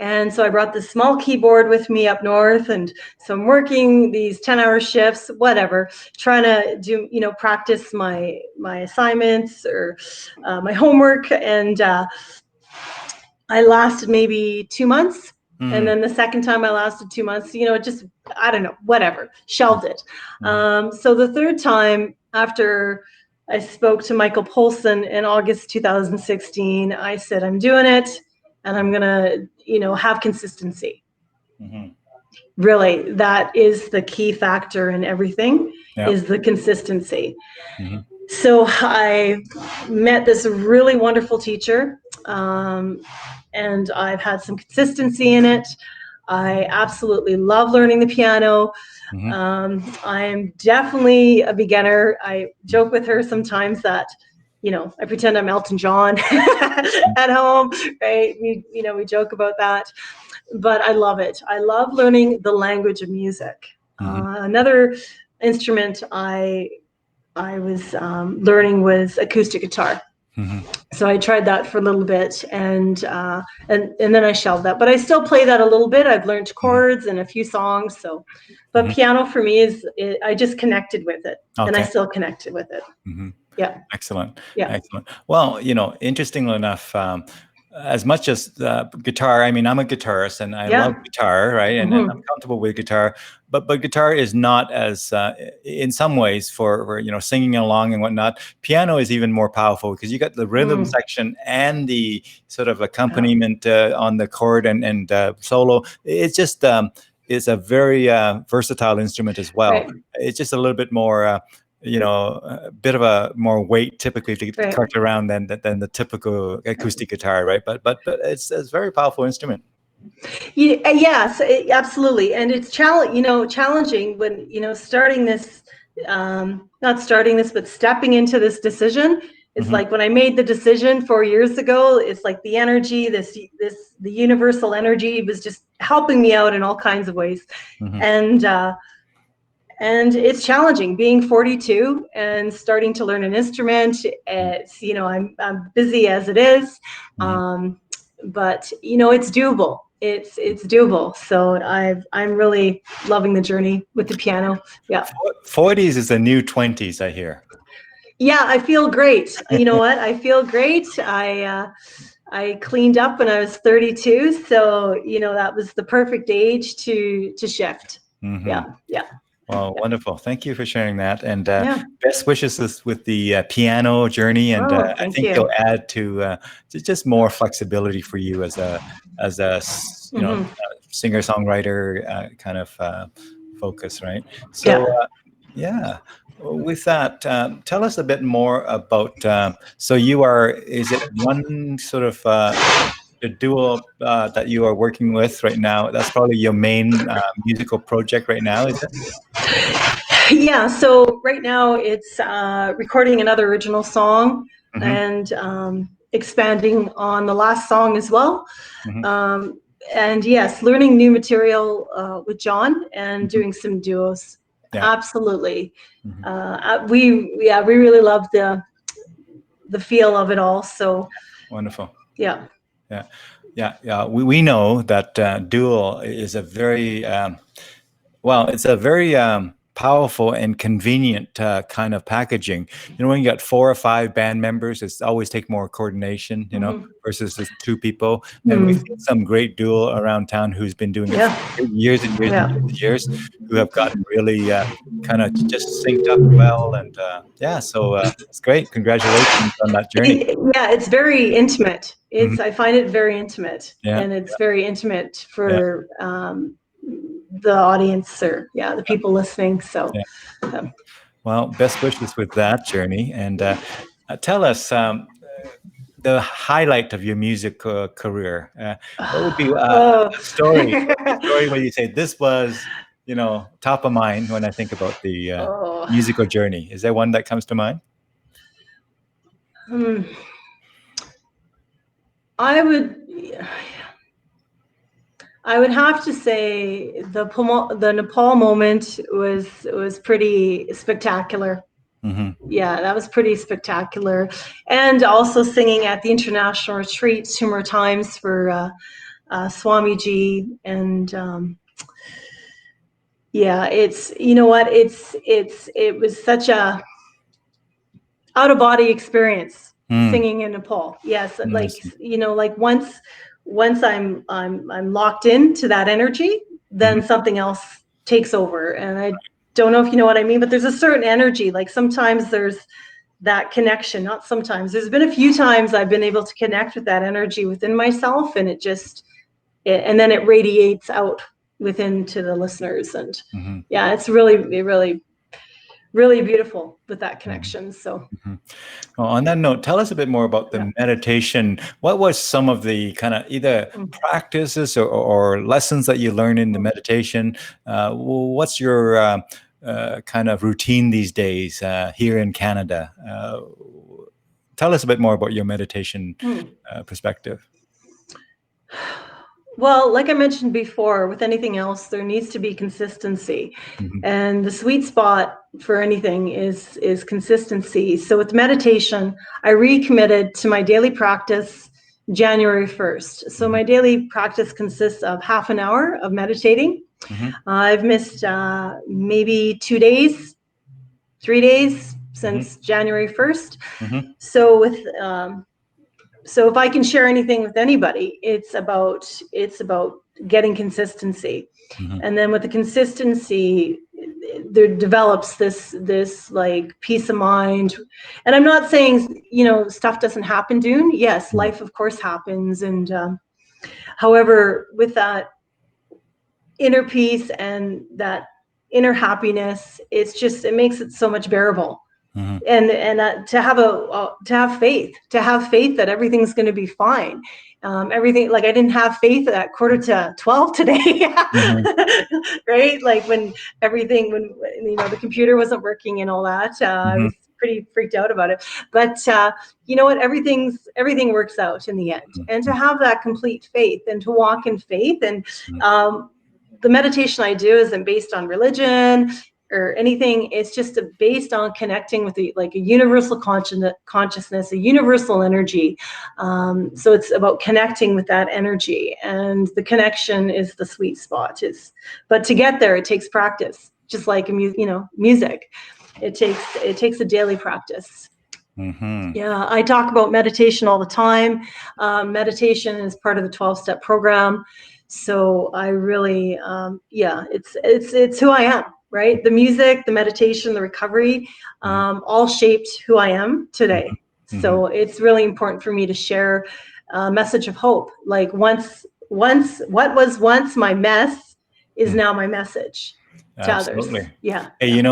And so I brought this small keyboard with me up north. And so I'm working these 10-hour shifts, whatever, trying to do, you know, practice my assignments or my homework. And I lasted maybe 2 months. And then the second time I lasted 2 months, you know, just, I don't know, whatever, shelved it. So the third time, after I spoke to Michael Polson in August 2016, I said, I'm doing it, and I'm going to, you know, have consistency. Really, that is the key factor in everything, is the consistency. So I met this really wonderful teacher, and I've had some consistency in it. I absolutely love learning the piano. I'm definitely a beginner. I joke with her sometimes that, you know, I pretend I'm Elton John at home, right? We joke about that, but I love it. I love learning the language of music. Another instrument I was learning was acoustic guitar. So I tried that for a little bit, and then I shelved that. But I still play that a little bit. I've learned chords and a few songs. So, but piano for me I just connected with it, and I still connected with it. Yeah. Excellent. Yeah. Excellent. Well, you know, interestingly enough, as much as guitar, I mean, I'm a guitarist and I love guitar, right? And I'm comfortable with guitar, but guitar is not as, in some ways for singing along and whatnot. Piano is even more powerful because you got the rhythm section and the sort of accompaniment on the chord and solo. It's just, it's a very versatile instrument as well. Right. It's just a little bit more, a bit of a more weight typically to cart around than the typical acoustic guitar, right? But it's a very powerful instrument. Yeah, yes, absolutely, and it's challenging when starting this, not starting this, but stepping into this decision. It's like when I made the decision 4 years ago. It's like the energy, the universal energy was just helping me out in all kinds of ways, and it's challenging being 42 and starting to learn an instrument. It's, I'm busy as it is, but it's doable. It's doable. So I'm really loving the journey with the piano. Yeah. 40s is the new 20s, I hear. Yeah, I feel great. You know what? I feel great. I cleaned up when I was 32, so that was the perfect age to shift. Yeah. Well, wonderful. Thank you for sharing that. And best wishes with the piano journey. And I think you'll add to just more flexibility for you as a singer-songwriter kind of focus, right? So, with that, tell us a bit more about, so you are, is it one sort of a duo that you are working with right now? That's probably your main musical project right now, is it? Yeah, so right now it's recording another original song and expanding on the last song as well. And yes, learning new material with John and doing some duos. Absolutely. We really love the feel of it all. So wonderful. Yeah. We know that duo is a very it's a very powerful and convenient kind of packaging. When you got 4 or 5 band members, it's always take more coordination, versus just 2 people. And we've seen some great duo around town who's been doing it for years and years and years, who have gotten really kind of just synced up well. And so it's great. Congratulations on that journey. It's very intimate. I find it very intimate, and it's very intimate for the audience or the people listening. So well, best wishes with that journey. And tell us the highlight of your music career. What would be a story where you say this was top of mind when I think about the musical journey? Is there one that comes to mind? I would have to say the Nepal moment was pretty spectacular. Yeah, that was pretty spectacular. And also singing at the international retreat 2 more times for Swamiji. And it's it was such a out of body experience singing in Nepal. Yes, like once I'm locked into that energy, then something else takes over. And I don't know if you know what I mean, but there's a certain energy. Like sometimes there's that connection, not sometimes. There's been a few times I've been able to connect with that energy within myself, and and then it radiates out within to the listeners. And it's really really beautiful with that connection. So well, on that note, tell us a bit more about the meditation. What was some of the kind of either practices or lessons that you learned in the meditation? What's your kind of routine these days here in Canada? Tell us a bit more about your meditation perspective. Well, like I mentioned before, with anything else, there needs to be consistency. And the sweet spot for anything is consistency. So with meditation, I recommitted to my daily practice January 1st. So my daily practice consists of half an hour of meditating. I've missed maybe 2 days, 3 days since January 1st. So with so if I can share anything with anybody, it's about getting consistency. Mhm. And then with the consistency, there develops this like peace of mind. And I'm not saying, stuff doesn't happen, Dune. Yes, life of course happens. And however, with that inner peace and that inner happiness, it makes it so much bearable. Mhm. And to have faith that everything's going to be fine. Everything, like I didn't have faith at 11:45 today, right? Like when the computer wasn't working and all that, I was pretty freaked out about it. But you know what? Everything works out in the end. And to have that complete faith and to walk in faith, and the meditation I do isn't based on religion or anything. It's just based on connecting with a universal consciousness, a universal energy. So it's about connecting with that energy, and the connection is the sweet spot. But to get there, it takes practice, just like music. It takes a daily practice. Yeah, I talk about meditation all the time. Meditation is part of the 12-step program. So I really, it's who I am, right? The music, the meditation, the recovery, all shaped who I am today. So it's really important for me to share a message of hope. Like what was once my mess is now my message to Absolutely. others. Yeah. Hey, you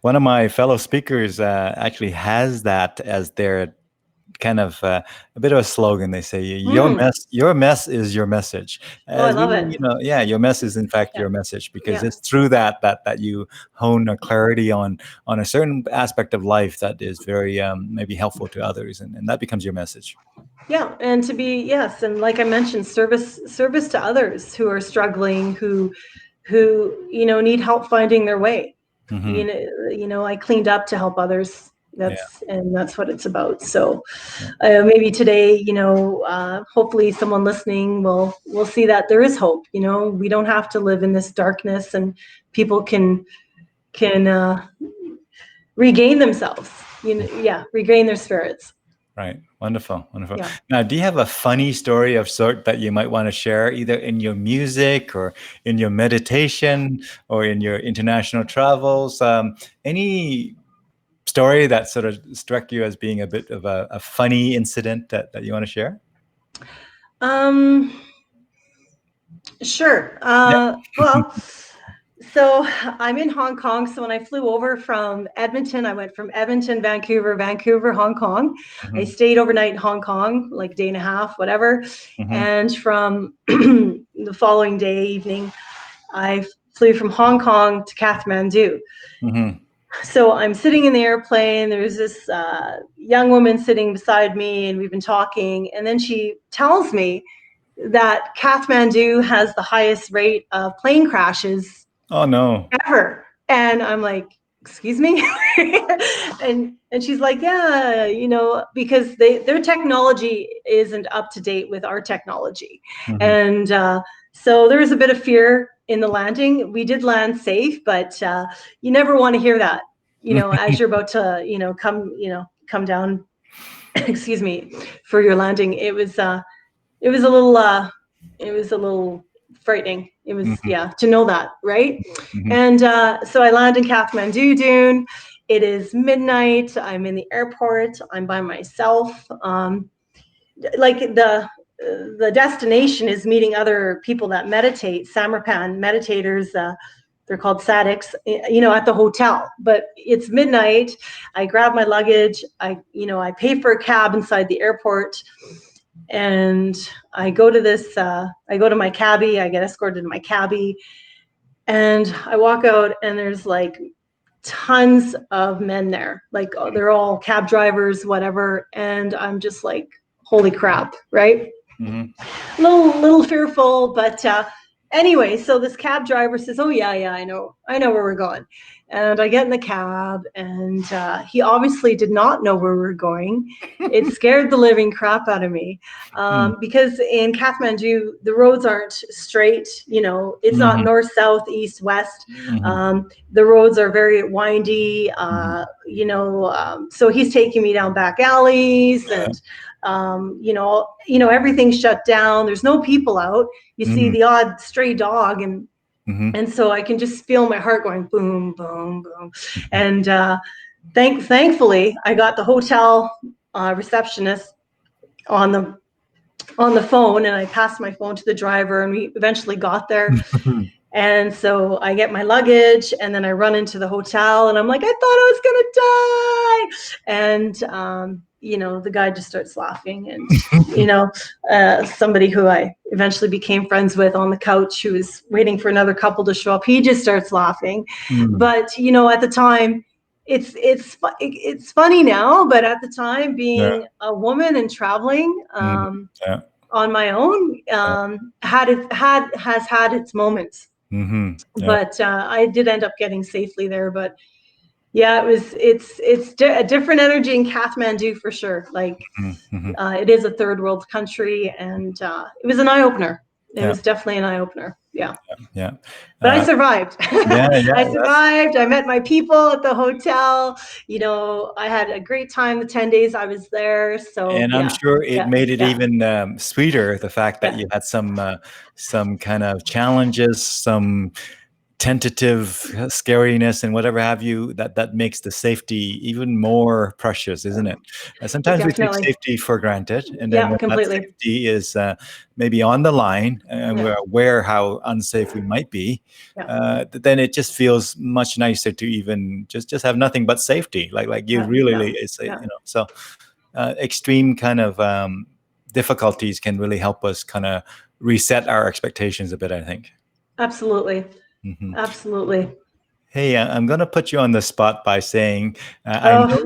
one of my fellow speakers actually has that as their kind of a bit of a slogan. They say, your mess is your message. I love it. Your mess is in fact your message, because it's through that you hone a clarity on a certain aspect of life that is very maybe helpful to others, and that becomes your message. Yeah, and to be, and like I mentioned, service to others who are struggling, who need help finding their way. I cleaned up to help others. That's what it's about. So maybe today, hopefully someone listening will see that there is hope. We don't have to live in this darkness, and people can regain themselves. Regain their spirits. Right. Wonderful. Yeah. Now, do you have a funny story of sort that you might want to share, either in your music or in your meditation or in your international travels? Any story that sort of struck you as being a bit of a funny incident that you want to share? Sure. Well, so I'm in Hong Kong. So when I flew over from Edmonton, I went from Edmonton, Vancouver, Hong Kong. I stayed overnight in Hong Kong, like a day and a half, whatever. And from the following day evening, I flew from Hong Kong to Kathmandu. So I'm sitting in the airplane. There's this young woman sitting beside me, and we've been talking. And then she tells me that Kathmandu has the highest rate of plane crashes ever. And I'm like, excuse me? and she's like, yeah, because their technology isn't up to date with our technology. And so there was a bit of fear in the landing. We did land safe, but you never want to hear that, as you're about to, come down, excuse me, for your landing. It was a little frightening. It was, to know that, right? And so I land in Kathmandu, Dune. It is midnight. I'm in the airport. I'm by myself. Like the destination is meeting other people that meditate, Samarpan meditators. They're called Sadics, at the hotel. But it's midnight. I grab my luggage. I pay for a cab inside the airport. And I go to my cabbie. I get escorted to my cabbie, and I walk out, and there's like tons of men there. Like they're all cab drivers, whatever. And I'm just like, holy crap, right? Little fearful, but anyway, so this cab driver says, oh yeah, I know where we're going. And I get in the cab, and he obviously did not know where we were going. It scared the living crap out of me, because in Kathmandu, the roads aren't straight. It's not north, south, east, west. The roads are very windy. So he's taking me down back alleys, and Everything's shut down. There's no people out. You see the odd stray dog, and so I can just feel my heart going boom, boom, boom. And thankfully, I got the hotel receptionist on the phone, and I passed my phone to the driver, and we eventually got there. And so I get my luggage, and then I run into the hotel, and I'm like, I thought I was gonna die. And the guy just starts laughing, and somebody who I eventually became friends with on the couch, who was waiting for another couple to show up, he just starts laughing. But at the time, it's funny now, but at the time, being a woman and traveling on my own has had its moments. But I did end up getting safely there. But yeah, it's a different energy in Kathmandu for sure. Like it is a third world country, and it was an eye opener. It was definitely an eye opener. Yeah. But I survived. I survived. I met my people at the hotel. I had a great time the 10 days I was there. So, and I'm sure it made it even sweeter, the fact that you had some kind of challenges, some tentative scariness and whatever have you, that makes the safety even more precious, isn't it? Sometimes we take safety for granted, and then when that safety is maybe on the line, and we're aware how unsafe we might be, then it just feels much nicer to even just have nothing but safety, like you really say, so extreme kind of difficulties can really help us kind of reset our expectations a bit, I think. Absolutely. Absolutely. Hey, I'm going to put you on the spot by saying, I know.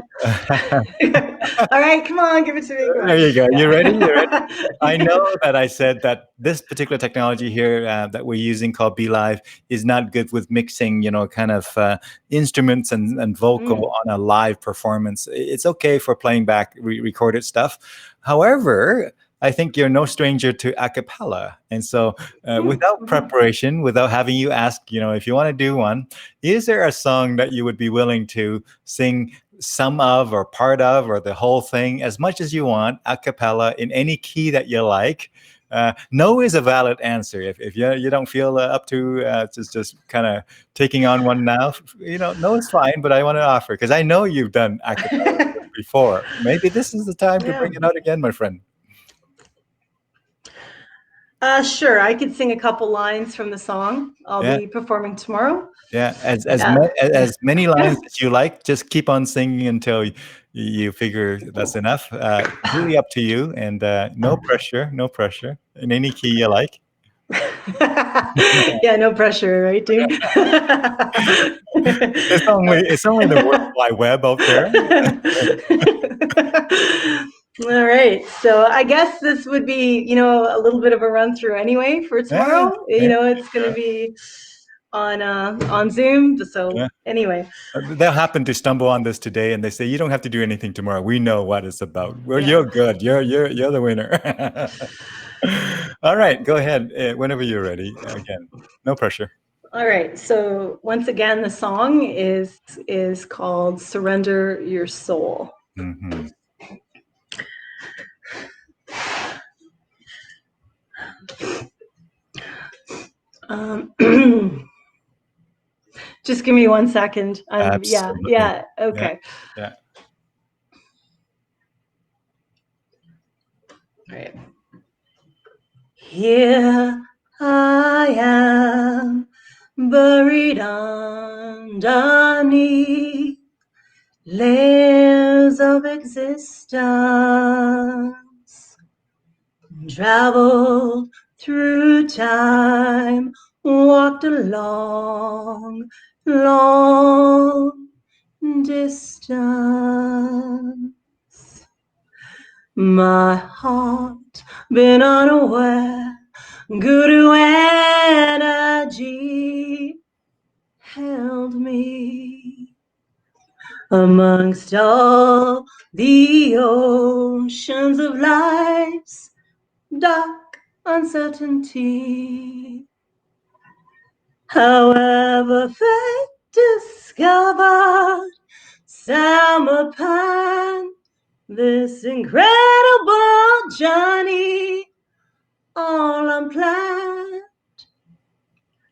All right, come on, give it to me. There you go. You ready? I know that I said that this particular technology here that we're using called BeLive is not good with mixing, kind of instruments and vocal on a live performance. It's okay for playing back recorded stuff. However, I think you're no stranger to a cappella. And so without preparation, without having you ask, if you want to do one, is there a song that you would be willing to sing some of or part of or the whole thing as much as you want, a cappella in any key that you like? No is a valid answer. If you don't feel up to just kind of taking on one now, no is fine, but I want to offer, because I know you've done a cappella before. Maybe this is the time to bring it out again, my friend. Sure, I could sing a couple lines from the song I'll be performing tomorrow. Yeah, as many lines as you like. Just keep on singing until you figure that's enough. Really up to you, and no pressure in any key you like. Yeah, no pressure, right, dude? It's only the World Wide Web out there. All right, so I guess this would be, a little bit of a run through anyway for tomorrow. It's going to be on Zoom. So anyway, they'll happen to stumble on this today, and they say, "You don't have to do anything tomorrow. We know what it's about. Well, you're good. You're the winner." All right, go ahead whenever you're ready. Again, no pressure. All right. So once again, the song is called "Surrender Your Soul." Just give me 1 second. Absolutely. Yeah. Okay. Yeah. All right. Here I am, buried underneath layers of existence, traveled through time, walked a long distance. My heart been unaware, guru energy held me amongst all the oceans of life's dark uncertainty. However, fate discovered Samarpan this incredible journey all unplanned.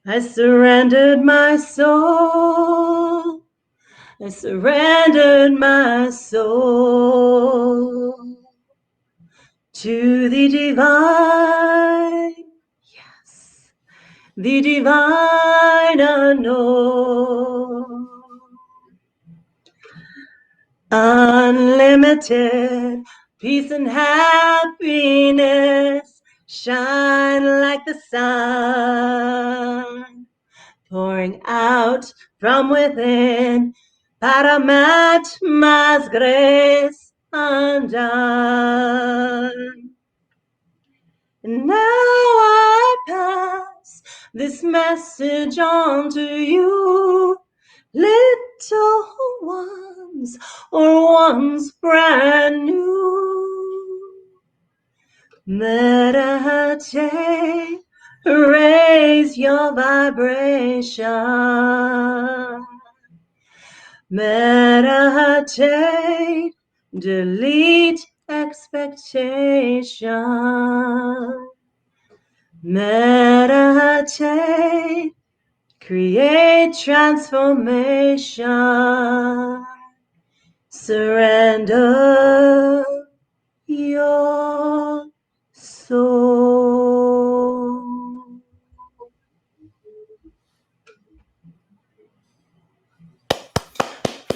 I surrendered my soul. I surrendered my soul to the divine, yes, the divine unknown. Unlimited peace and happiness shine like the sun, pouring out from within, para más grace undone. And now I pass this message on to you, little ones or ones brand new. Meditate, raise your vibration. Meditate, delete expectation. Meditate, create transformation. Surrender your soul.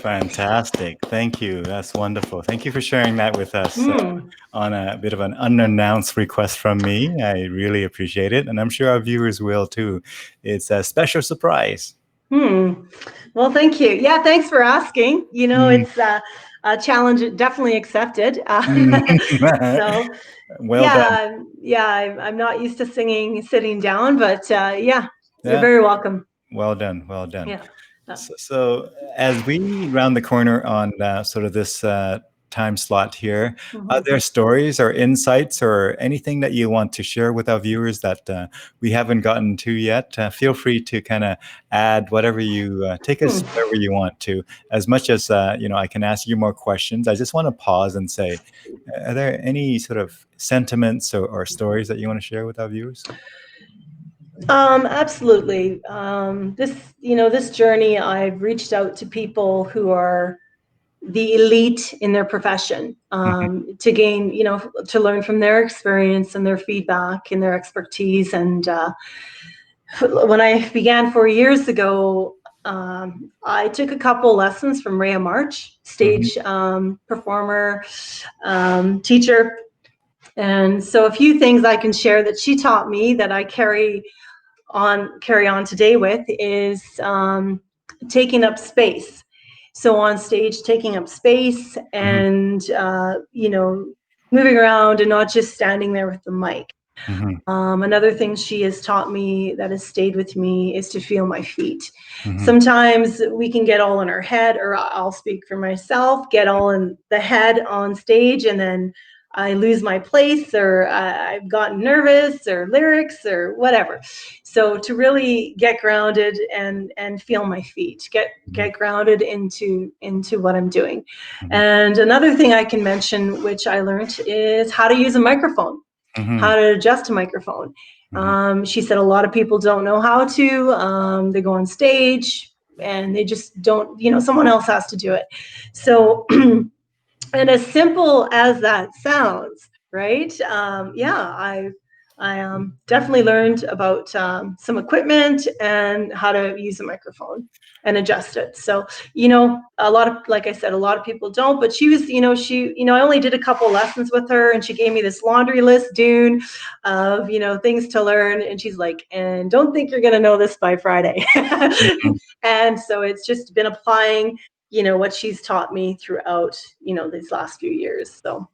Fantastic. Thank you. That's wonderful. Thank you for sharing that with us on a bit of an unannounced request from me. I really appreciate it. And I'm sure our viewers will too. It's a special surprise. Well, thank you. Yeah, thanks for asking. You know, it's a challenge definitely accepted. So, well done. I'm not used to singing sitting down, but you're very welcome. Well done. Well done. Yeah. So as we round the corner on sort of this time slot here, are there stories or insights or anything that you want to share with our viewers that we haven't gotten to yet? Feel free to kind of add whatever you take us wherever you want to. As much as I can ask you more questions, I just want to pause and say, are there any sort of sentiments or stories that you want to share with our viewers? Absolutely. This journey, I've reached out to people who are the elite in their profession, to gain, to learn from their experience and their feedback and their expertise. And when I began 4 years ago, I took a couple lessons from Rhea March, stage performer, teacher. And so a few things I can share that she taught me that I carry on today with is taking up space. So on stage, taking up space and moving around and not just standing there with the mic. Another thing she has taught me that has stayed with me is to feel my feet. Sometimes we can get all in our head, or I'll speak for myself, get all in the head on stage, and then I lose my place, or I've gotten nervous, or lyrics, or whatever. So to really get grounded and feel my feet, get grounded into what I'm doing. And another thing I can mention, which I learned, is how to use a microphone, how to adjust a microphone. She said a lot of people don't know how to. They go on stage and they just don't, someone else has to do it. So and as simple as that sounds, right? I definitely learned about some equipment and how to use a microphone and adjust it. So, like I said, a lot of people don't, but she was, I only did a couple lessons with her, and she gave me this laundry list, Dune, of, things to learn. And she's like, and don't think you're going to know this by Friday. And so it's just been applying what she's taught me throughout, these last few years. So,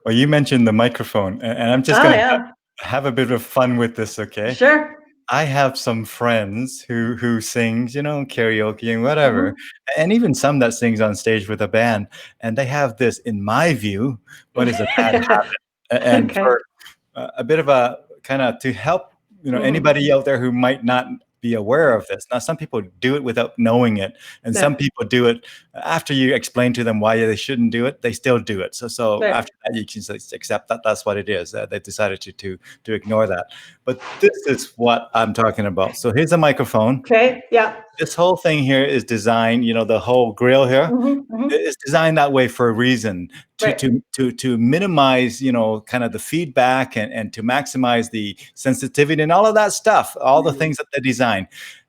well, you mentioned the microphone, and I'm just going to have a bit of fun with this, okay? Sure. I have some friends who sings, karaoke and whatever, and even some that sings on stage with a band, and they have this, in my view, what is a bad habit, and for a bit of a kind of to help, anybody out there who might not be aware of this. Now, some people do it without knowing it, and some people do it after you explain to them why they shouldn't do it. They still do it. So after that, you can just accept that that's what it is. They decided to ignore that. But this is what I'm talking about. So here's a microphone. Okay. Yeah. This whole thing here is designed. The whole grill here. It's designed that way for a reason, to minimize, kind of the feedback and to maximize the sensitivity and all of that stuff, all the things that they design.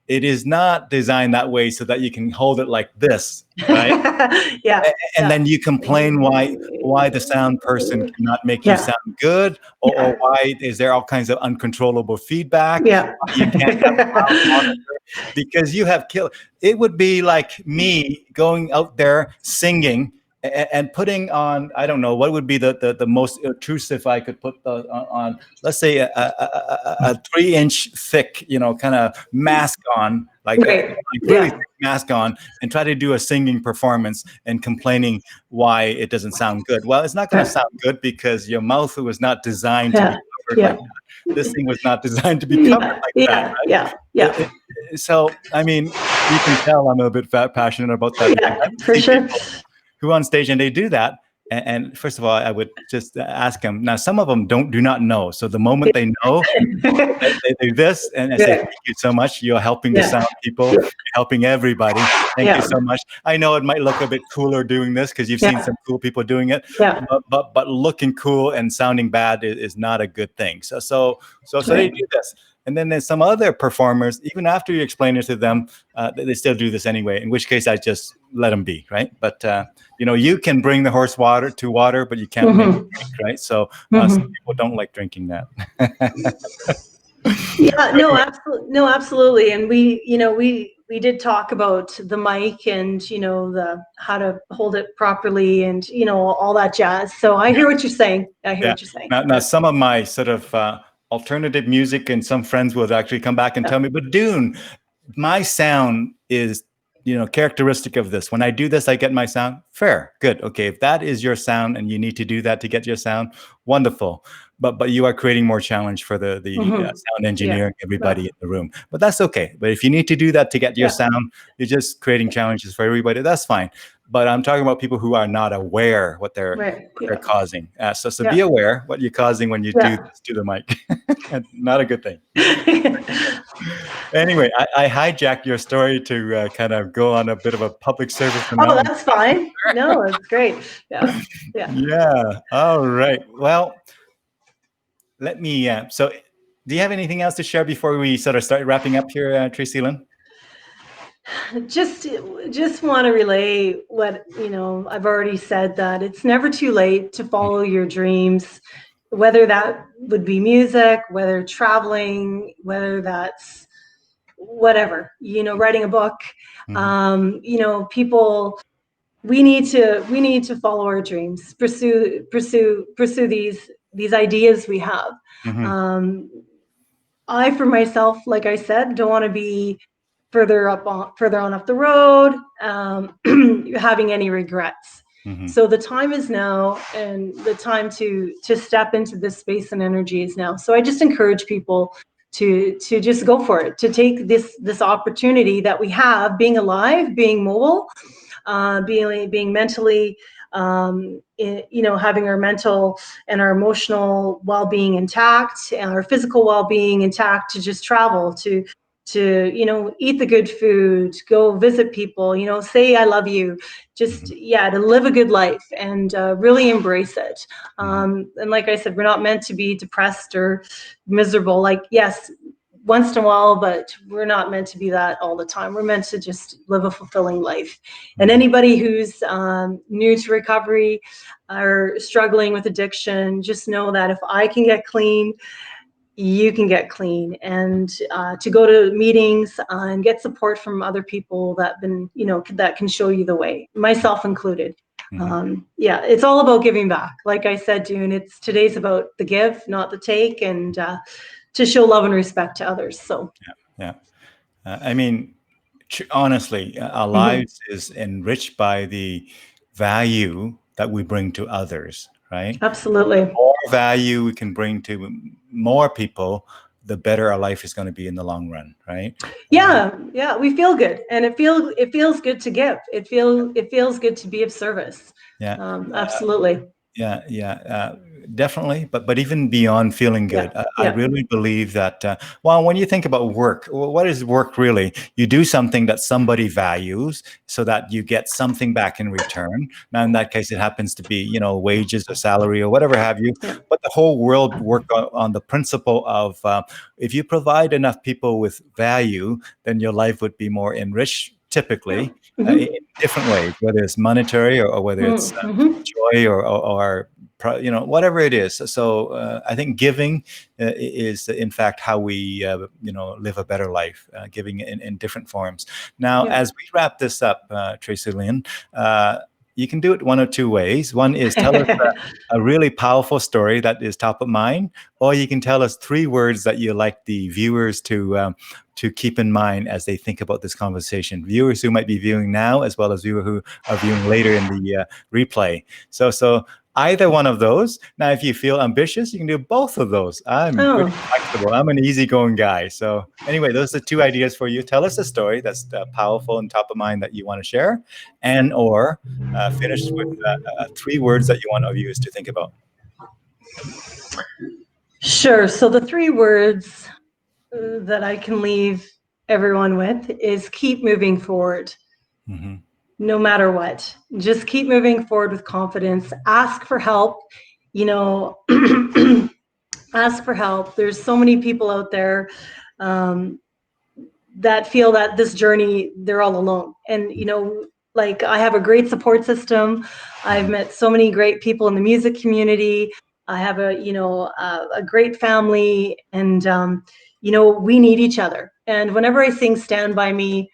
It is not designed that way so that you can hold it like this, right? And then you complain why the sound person cannot make you sound good, or why is there all kinds of uncontrollable feedback? You can't have a loud monitor because you have killed. It would be like me going out there singing and putting on, I don't know, what would be the most intrusive I could put on, let's say a 3-inch thick, kind of mask on, like really thick mask on, and try to do a singing performance and complaining why it doesn't sound good. Well, it's not going to sound good because your mouth was not designed to be covered like that. This thing was not designed to be covered like that. Right? So, I mean, you can tell I'm a bit passionate about that. Yeah, for sure. Who on stage and they do that, and first of all, I would just ask them. Now, some of them do not know. So the moment they know, they do this, and I say, "Thank you so much. You're helping the sound people, you're helping everybody. Thank you so much. I know it might look a bit cooler doing this because you've seen some cool people doing it, but looking cool and sounding bad is not a good thing. So they do this." And then there's some other performers, even after you explain it to them, they still do this anyway, in which case I just let them be, right? But, you can bring the horse to water, but you can't make it drink, right? So some people don't like drinking that. No, absolutely. And we did talk about the mic and, the how to hold it properly and, all that jazz. So I hear what you're saying. What you're saying. Now, some of my sort of alternative music, and some friends will actually come back and tell me, but Dune, my sound is, characteristic of this. When I do this, I get my sound. Fair, good, okay. If that is your sound and you need to do that to get your sound, wonderful. But you are creating more challenge for the sound engineer and everybody in the room. But that's okay. But if you need to do that to get your sound, you're just creating challenges for everybody. That's fine. But I'm talking about people who are not aware what they're causing. So be aware what you're causing when you do this to the mic. Not a good thing. Anyway, I hijacked your story to kind of go on a bit of a public service announcement. That's fine. No, it's great. Yeah. All right. Well, let me. So, do you have anything else to share before we sort of start wrapping up here, Tracey-Lynn? Just want to relay what I've already said, that it's never too late to follow your dreams, whether that would be music, whether traveling, whether that's whatever, writing a book. People, we need to follow our dreams, pursue these ideas we have. I, for myself, like I said, don't want to be further on up the road, having any regrets. So the time is now, and the time to step into this space and energy is now. So I just encourage people to just go for it, to take this opportunity that we have, being alive, being mobile, being mentally, having our mental and our emotional well-being intact, and our physical well-being intact, to just travel, to eat the good food, go visit people, say I love you, just to live a good life and really embrace it. And like I said, we're not meant to be depressed or miserable. Like, yes, once in a while, but we're not meant to be that all the time. We're meant to just live a fulfilling life. And anybody who's new to recovery or struggling with addiction, just know that if I can get clean, you can get clean. And to go to meetings and get support from other people that can show you the way, myself included. It's all about giving back. Like I said, Dune, today's about the give, not the take, and to show love and respect to others. So I mean, honestly, our lives is enriched by the value that we bring to others, right? Absolutely. The more value we can bring to more people, the better our life is going to be in the long run, right? Yeah, we feel good, and it feels good to give. It feels good to be of service. Yeah. Absolutely. Definitely. But even beyond feeling good, I really believe that, well, when you think about work, what is work really? You do something that somebody values so that you get something back in return. Now, in that case, it happens to be, wages or salary or whatever have you. Yeah. But the whole world work on the principle of if you provide enough people with value, then your life would be more enriched, typically, in different ways, whether it's monetary or whether it's joy or whatever it is. So I think giving is in fact how we live a better life, giving in different forms. Now, as we wrap this up, Tracey-Lynn, you can do it one of two ways. One is tell us a really powerful story that is top of mind, or you can tell us 3 words that you like the viewers to keep in mind as they think about this conversation. Viewers who might be viewing now, as well as viewers who are viewing later in the replay. So either one of those. Now, if you feel ambitious, you can do both of those. I'm pretty flexible. I'm an easygoing guy. So anyway, those are 2 ideas for you. Tell us a story that's powerful and top of mind that you want to share, and or finish with 3 words that you want our viewers to think about. Sure. So the 3 words that I can leave everyone with is keep moving forward. No matter what, just keep moving forward with confidence. Ask for help. Ask for help. There's so many people out there that feel that this journey, they're all alone. And, I have a great support system. I've met so many great people in the music community. I have a great family, and, we need each other. And whenever I sing Stand By Me,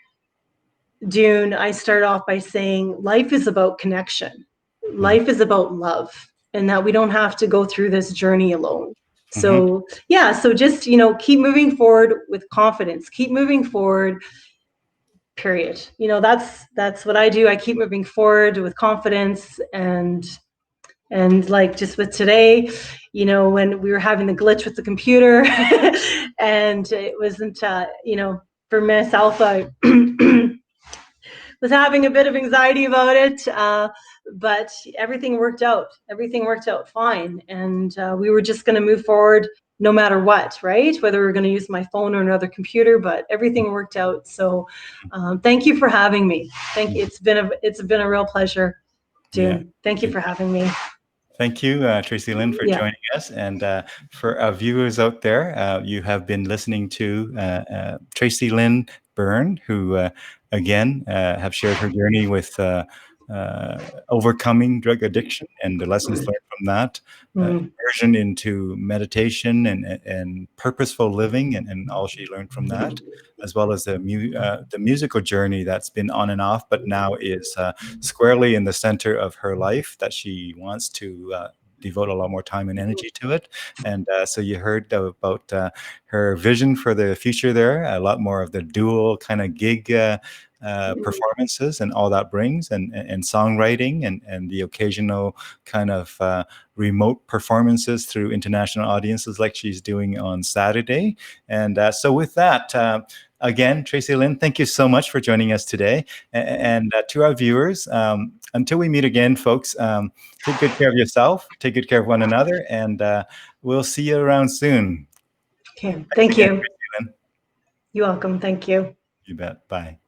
Dune, I start off by saying life is about connection. Life is about love, and that we don't have to go through this journey alone. So so just, keep moving forward with confidence, keep moving forward, period. That's what I do. I keep moving forward with confidence, and like just with today, when we were having the glitch with the computer and it wasn't, for myself, I was having a bit of anxiety about it, but everything worked out. Everything worked out fine, and we were just going to move forward no matter what, right? Whether we're going to use my phone or another computer, but everything worked out. So, thank you for having me. Thank you. It's been a real pleasure, Dune. Thank you for having me. Thank you, Tracey-Lynn, for joining us. And for our viewers out there, you have been listening to Tracey-Lynn Byrne, who, again, have shared her journey with overcoming drug addiction and the lessons learned from that, immersion into meditation and purposeful living and all she learned from that, as well as the musical journey that's been on and off, but now is squarely in the center of her life, that she wants to devote a lot more time and energy to it. And so you heard about her vision for the future there, a lot more of the dual kind of gig performances and all that brings, and songwriting and the occasional kind of remote performances through international audiences like she's doing on Saturday. And so with that, again, Tracey-Lynn, thank you so much for joining us today. And to our viewers, until we meet again, folks, take good care of yourself, take good care of one another, and we'll see you around soon. Okay, thank you. You're welcome. Thank you. You bet. Bye.